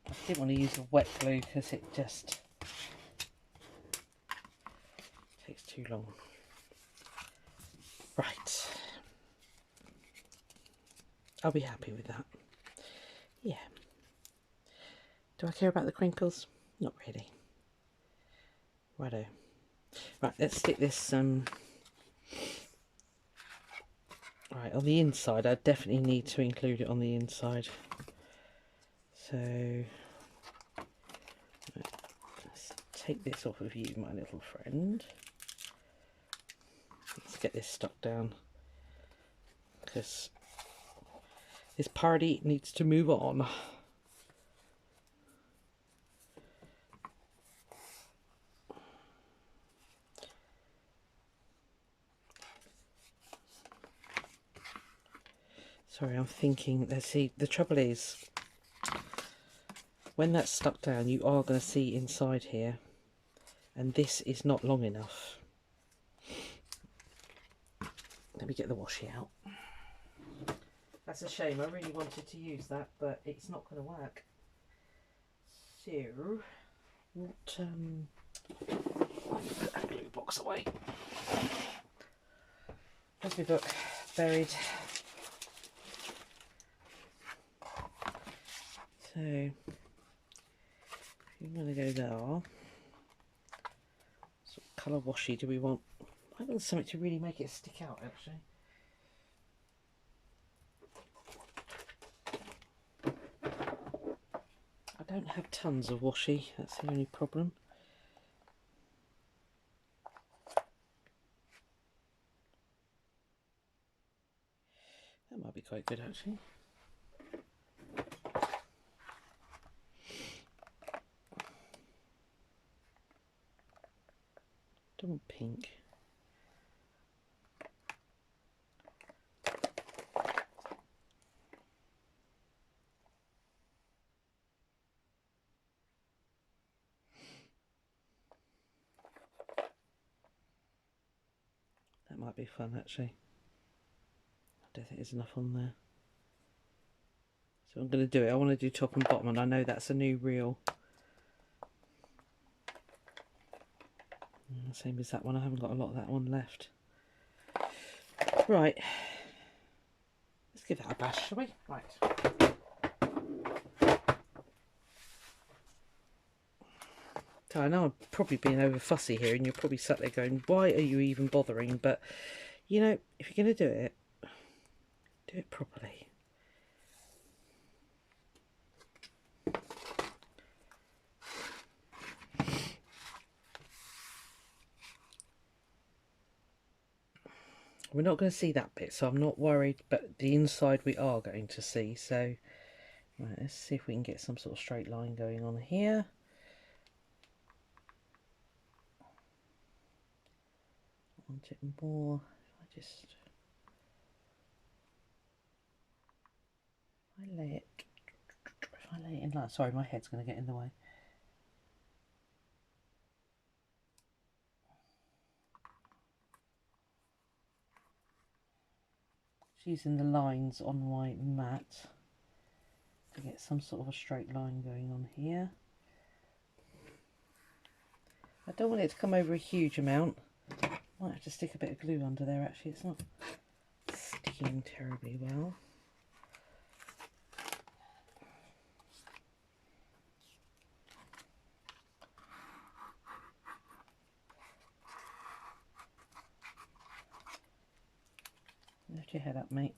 I didn't want to use a wet glue because it just takes too long. Right. I'll be happy with that. Yeah. Do I care about the crinkles? Not really. Righto. Right, let's stick this right on the inside. I definitely need to include it on the inside. So let's take this off of you, my little friend. Let's get this stuck down because this party needs to move on. Sorry, I'm thinking, let's see, the trouble is, when that's stuck down, you are going to see inside here, and this is not long enough. Let me get the washi out. That's a shame, I really wanted to use that, but it's not going to work. So, what, put that glue box away. There's my book, buried. So, you're going to go there. What sort of colour washi do we want? I want something to really make it stick out, actually. I don't have tons of washi, that's the only problem. That might be quite good, actually. Don't want pink. That might be fun, actually. I don't think there's enough on there. So I'm going to do it. I want to do top and bottom, and I know that's a new reel. Same as that one, I haven't got a lot of that one left. Right, let's give that a bash, shall we? Right. So I know I'm probably being over fussy here, and you're probably sat there going, why are you even bothering? But, you know, if you're going to do it properly. We're not going to see that bit, so I'm not worried, but the inside we are going to see. So, right, let's see if we can get some sort of straight line going on here. I want it more. If I lay it in like, sorry, my head's going to get in the way. Using the lines on my mat to get some sort of a straight line going on here. I don't want it to come over a huge amount. Might have to stick a bit of glue under there actually, it's not sticking terribly well. Lift your head up, mate.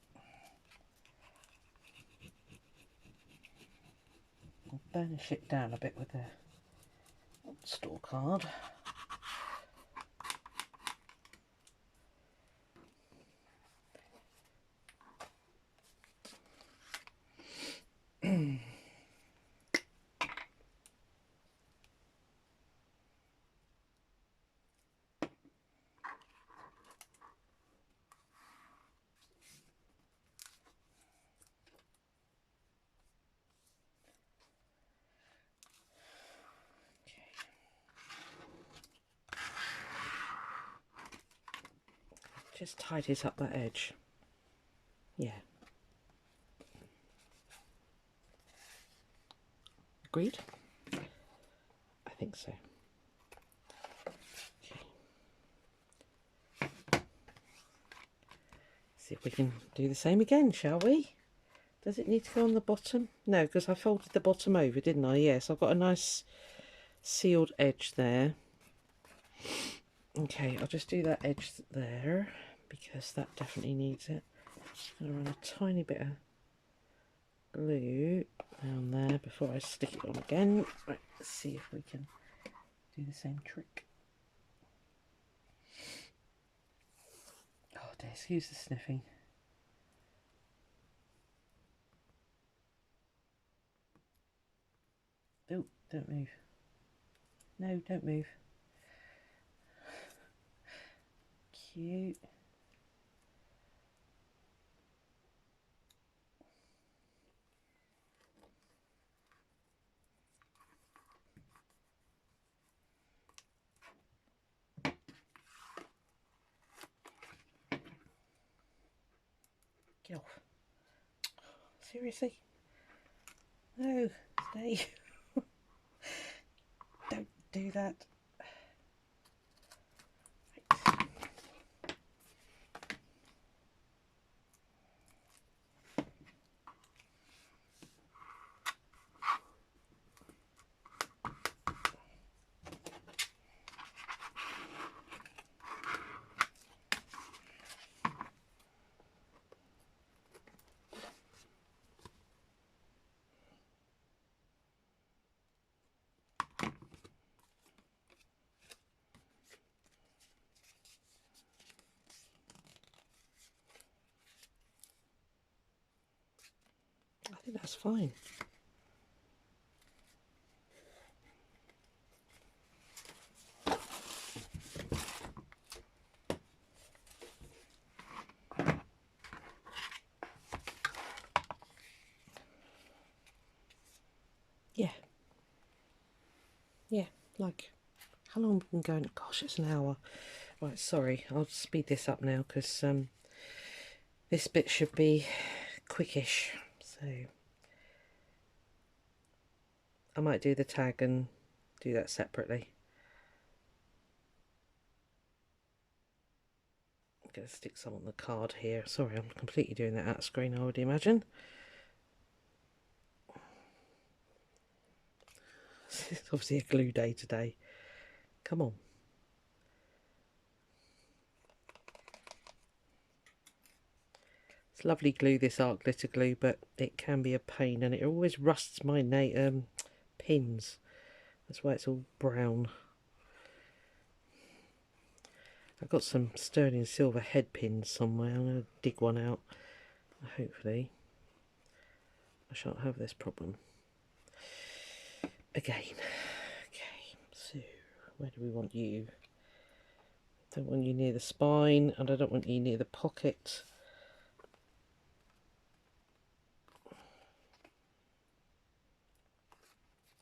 I'll burnish it down a bit with the store card. Just tidies up that edge. Yeah. Agreed? I think so. Okay. See if we can do the same again, shall we? Does it need to go on the bottom? No, because I folded the bottom over, didn't I? Yes, I've got a nice sealed edge there. Okay, I'll just do that edge there because that definitely needs it. I'm going to run a tiny bit of glue down there before I stick it on again. Right, let's see if we can do the same trick. Oh dear, excuse the sniffing. Oh, don't move. No, don't move. Cute. Get off. Seriously? No, stay. Don't do that. Right. I think that's fine. Yeah. Yeah, like, how long have we been going? Gosh, it's an hour. Right, sorry, I'll speed this up now because this bit should be quickish. So I might do the tag and do that separately. going to stick some on the card here. Sorry, I'm completely doing that out of screen, I would imagine. It's obviously a glue day today. Come on. It's lovely glue, this art glitter glue, but it can be a pain, and it always rusts my pins. That's why it's all brown. I've got some sterling silver head pins somewhere. I'm going to dig one out. Hopefully I shan't have this problem again. Okay, so where do we want you? Don't want you near the spine, and I don't want you near the pocket.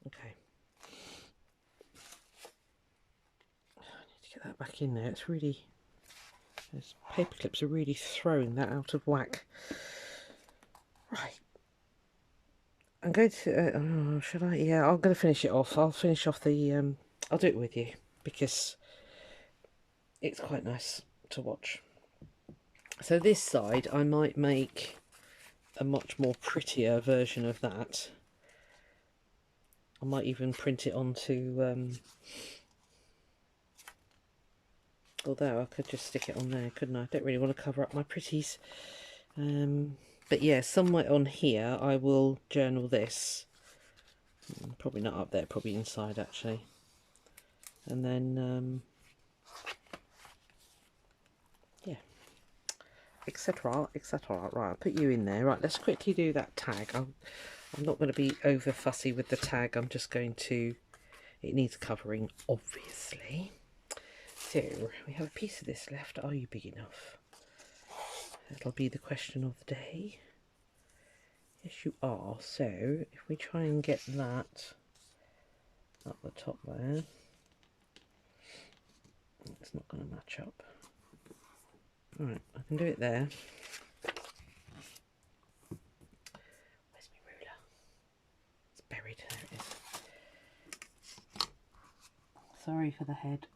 Okay. I need to get that back in there. It's really, those paper clips are really throwing that out of whack. Right. I'm going to, should I? Yeah, I'm going to finish it off. I'll finish off the, I'll do it with you, because it's quite nice to watch. So this side, I might make a much more prettier version of that. I might even print it onto, although I could just stick it on there, couldn't I? I don't really want to cover up my pretties. But yeah, somewhere on here I will journal this. Probably not up there, probably inside actually. And then, yeah, etc, etc. Right, I'll put you in there. Right, let's quickly do that tag. I'm not going to be over fussy with the tag. I'm just going to, it needs covering, obviously. So, we have a piece of this left. Are you big enough? That'll be the question of the day. Yes, you are. So, if we try and get that up the top there, it's not going to match up. Alright, I can do it there. Where's my ruler? It's buried. There it is. Sorry for the head.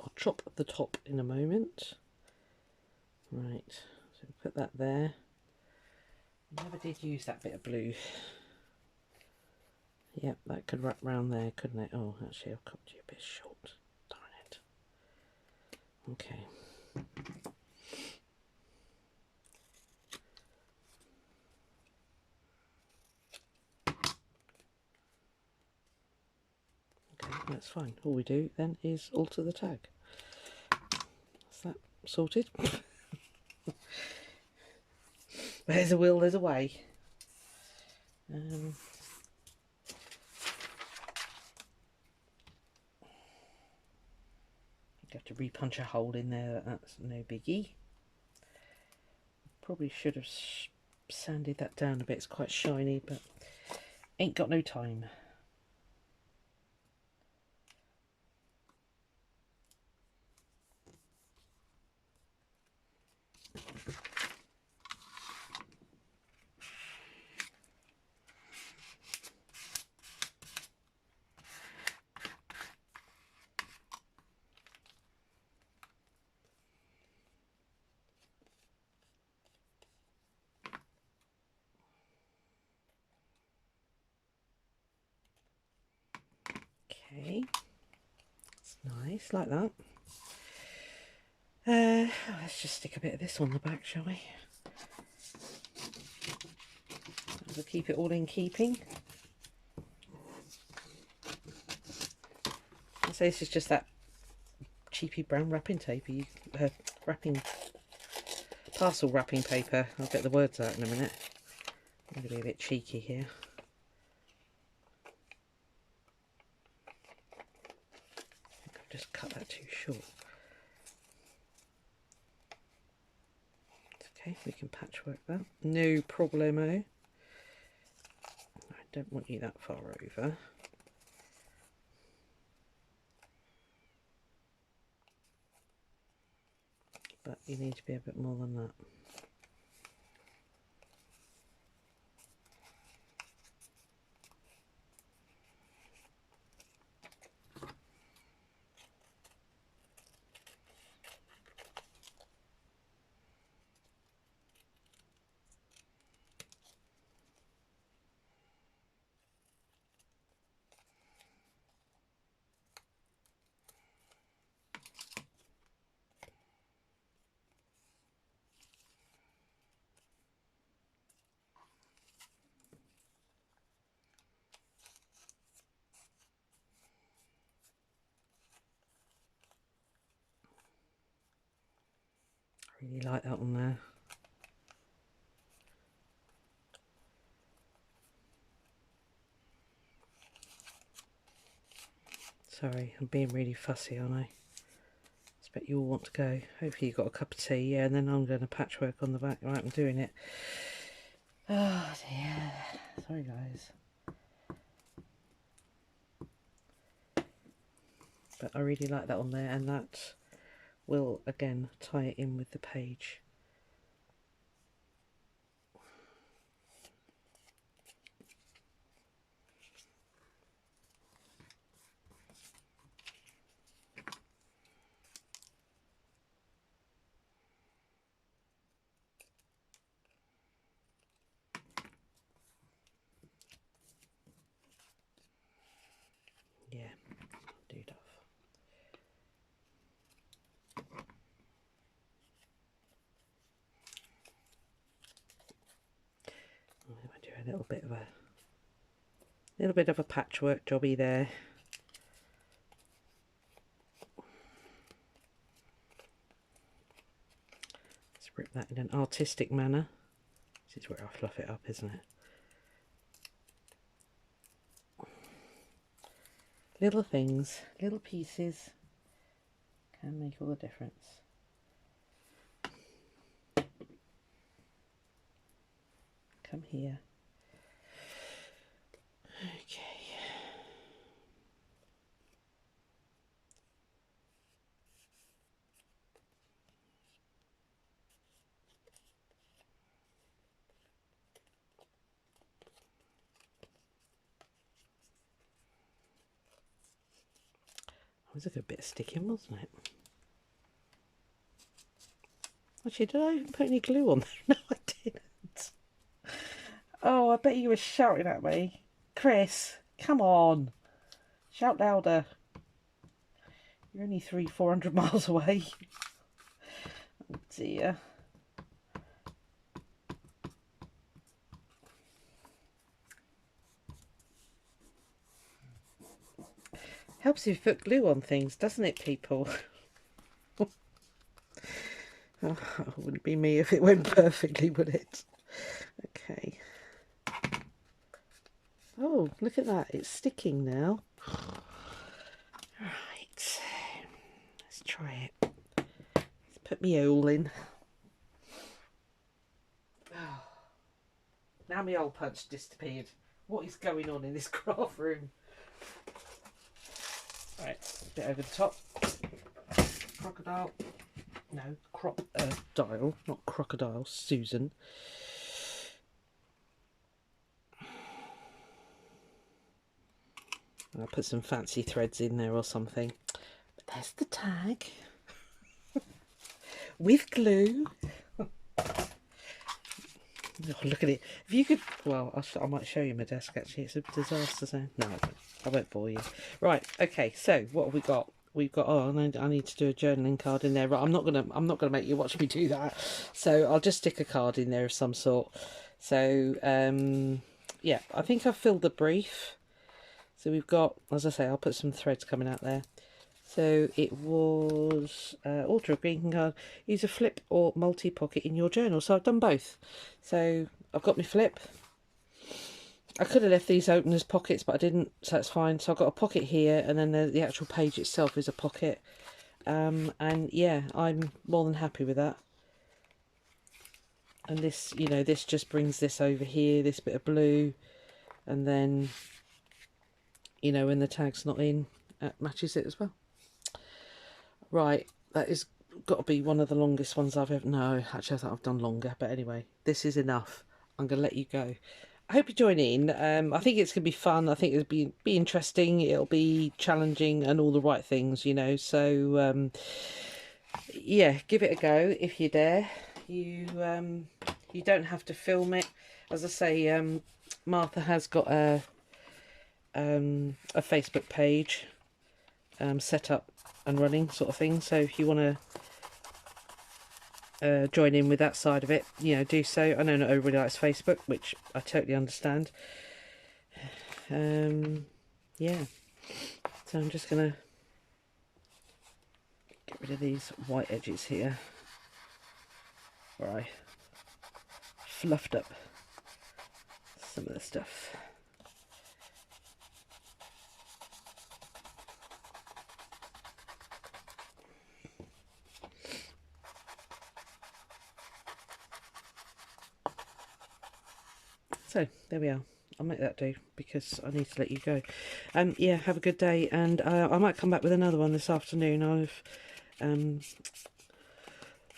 I'll chop the top in a moment. Right, so put that there. I never did use that bit of blue. Yep, that could wrap round there, couldn't it? Oh, actually I've cut you a bit short. Darn it. Okay. Okay, that's fine. All we do then is alter the tag. Is that sorted? There's a will, there's a way. You have to repunch a hole in there, that's no biggie. Probably should have sanded that down a bit, it's quite shiny, but ain't got no time. Okay, it's nice like that. Let's just stick a bit of this on the back, shall we? To keep it all in keeping. So this is just that cheapy brown wrapping tape, parcel wrapping paper. I'll get the words out in a minute. I'm going to be a bit cheeky here. I think I've just cut that too short. It's okay, we can patchwork that. No problemo. I don't want you that far over. but you need to be a bit more than that. I really like that one there. Sorry, I'm being really fussy, aren't I? Expect you all want to go. Hopefully you've got a cup of tea, yeah, and then I'm going to patchwork on the back. Right, I'm doing it. Oh dear. Sorry guys. But I really like that on there, and that will again tie it in with the page. Yeah, do that. I'm going to do a little bit of a patchwork jobby there. Let's rip that in an artistic manner. This is where I fluff it up, isn't it? Little things, little pieces can make all the difference. Come here. Okay. That was a good bit of sticking, wasn't it? Actually, did I even put any glue on there? No, I didn't. Oh, I bet you were shouting at me. Chris, come on. Shout louder. You're only 400 miles away. Oh dear. Helps if you put glue on things, doesn't it, people? Oh, it wouldn't be me if it went perfectly, would it? Okay. Oh, look at that. It's sticking now. Right. Let's try it. Let's put my hole in. Oh. Now my hole punch disappeared. What is going on in this craft room? Right, a bit over the top. Crocodile. No, crocodile, not crocodile, Susan. I'll put some fancy threads in there or something. But there's the tag. With glue. Oh, look at it. If you could, well, I might show you my desk actually. It's a disaster zone. No, I won't bore you. Right, okay, so what have we got? We've got, oh, I need to do a journaling card in there. Right, I'm not gonna make you watch me do that. So I'll just stick a card in there of some sort. So yeah, I think I've filled the brief. So we've got, as I say, I'll put some threads coming out there. So it was alter a greeting card, use a flip or multi-pocket in your journal. So I've done both. So I've got my flip. I could have left these open as pockets, but I didn't, so that's fine. So I've got a pocket here, and then the actual page itself is a pocket. And yeah, I'm more than happy with that. And this, you know, this just brings this over here, this bit of blue, and then, you know, when the tag's not in, it matches it as well. Right, that is got to be one of the longest ones I've ever... No, actually I think I've done longer, but anyway, this is enough. I'm going to let you go. I hope you join in. I think it's going to be fun. I think it'll be interesting. It'll be challenging and all the right things, you know. So, yeah, give it a go if you dare. You don't have to film it. As I say, Martha has got a Facebook page set up and running, sort of thing. So if you want to join in with that side of it, you know, do so. I know not everybody likes Facebook, which I totally understand. Yeah, so I'm just gonna get rid of these white edges here where I fluffed up some of the stuff. So there we are. I'll make that do because I need to let you go. Yeah, have a good day, and I might come back with another one this afternoon. I've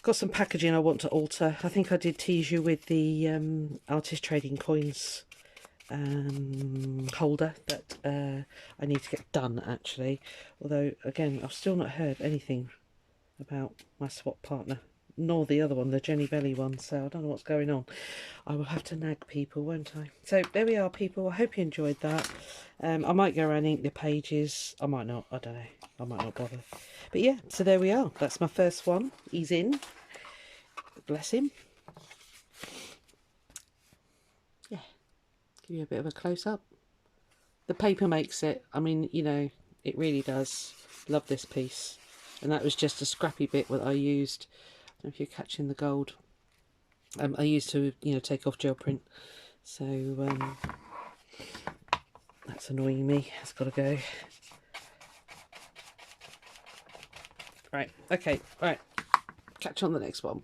got some packaging I want to alter. I think I did tease you with the artist trading coins holder that I need to get done, actually. Although, again, I've still not heard anything about my swap partner, nor the other one, the Jenny Belly one, so I don't know what's going on. I will have to nag people, won't I? So there we are, people. I hope you enjoyed that. I might go around and ink the pages. I might not. I don't know. I might not bother. But yeah, so there we are. That's my first one. He's in. Bless him. Yeah. Give you a bit of a close-up. The paper makes it. I mean, you know, it really does. Love this piece. And that was just a scrappy bit that I used. I don't know if you're catching the gold. I used to, you know, take off gel print. So, that's annoying me. It's got to go. Right, okay, right. Catch you on the next one.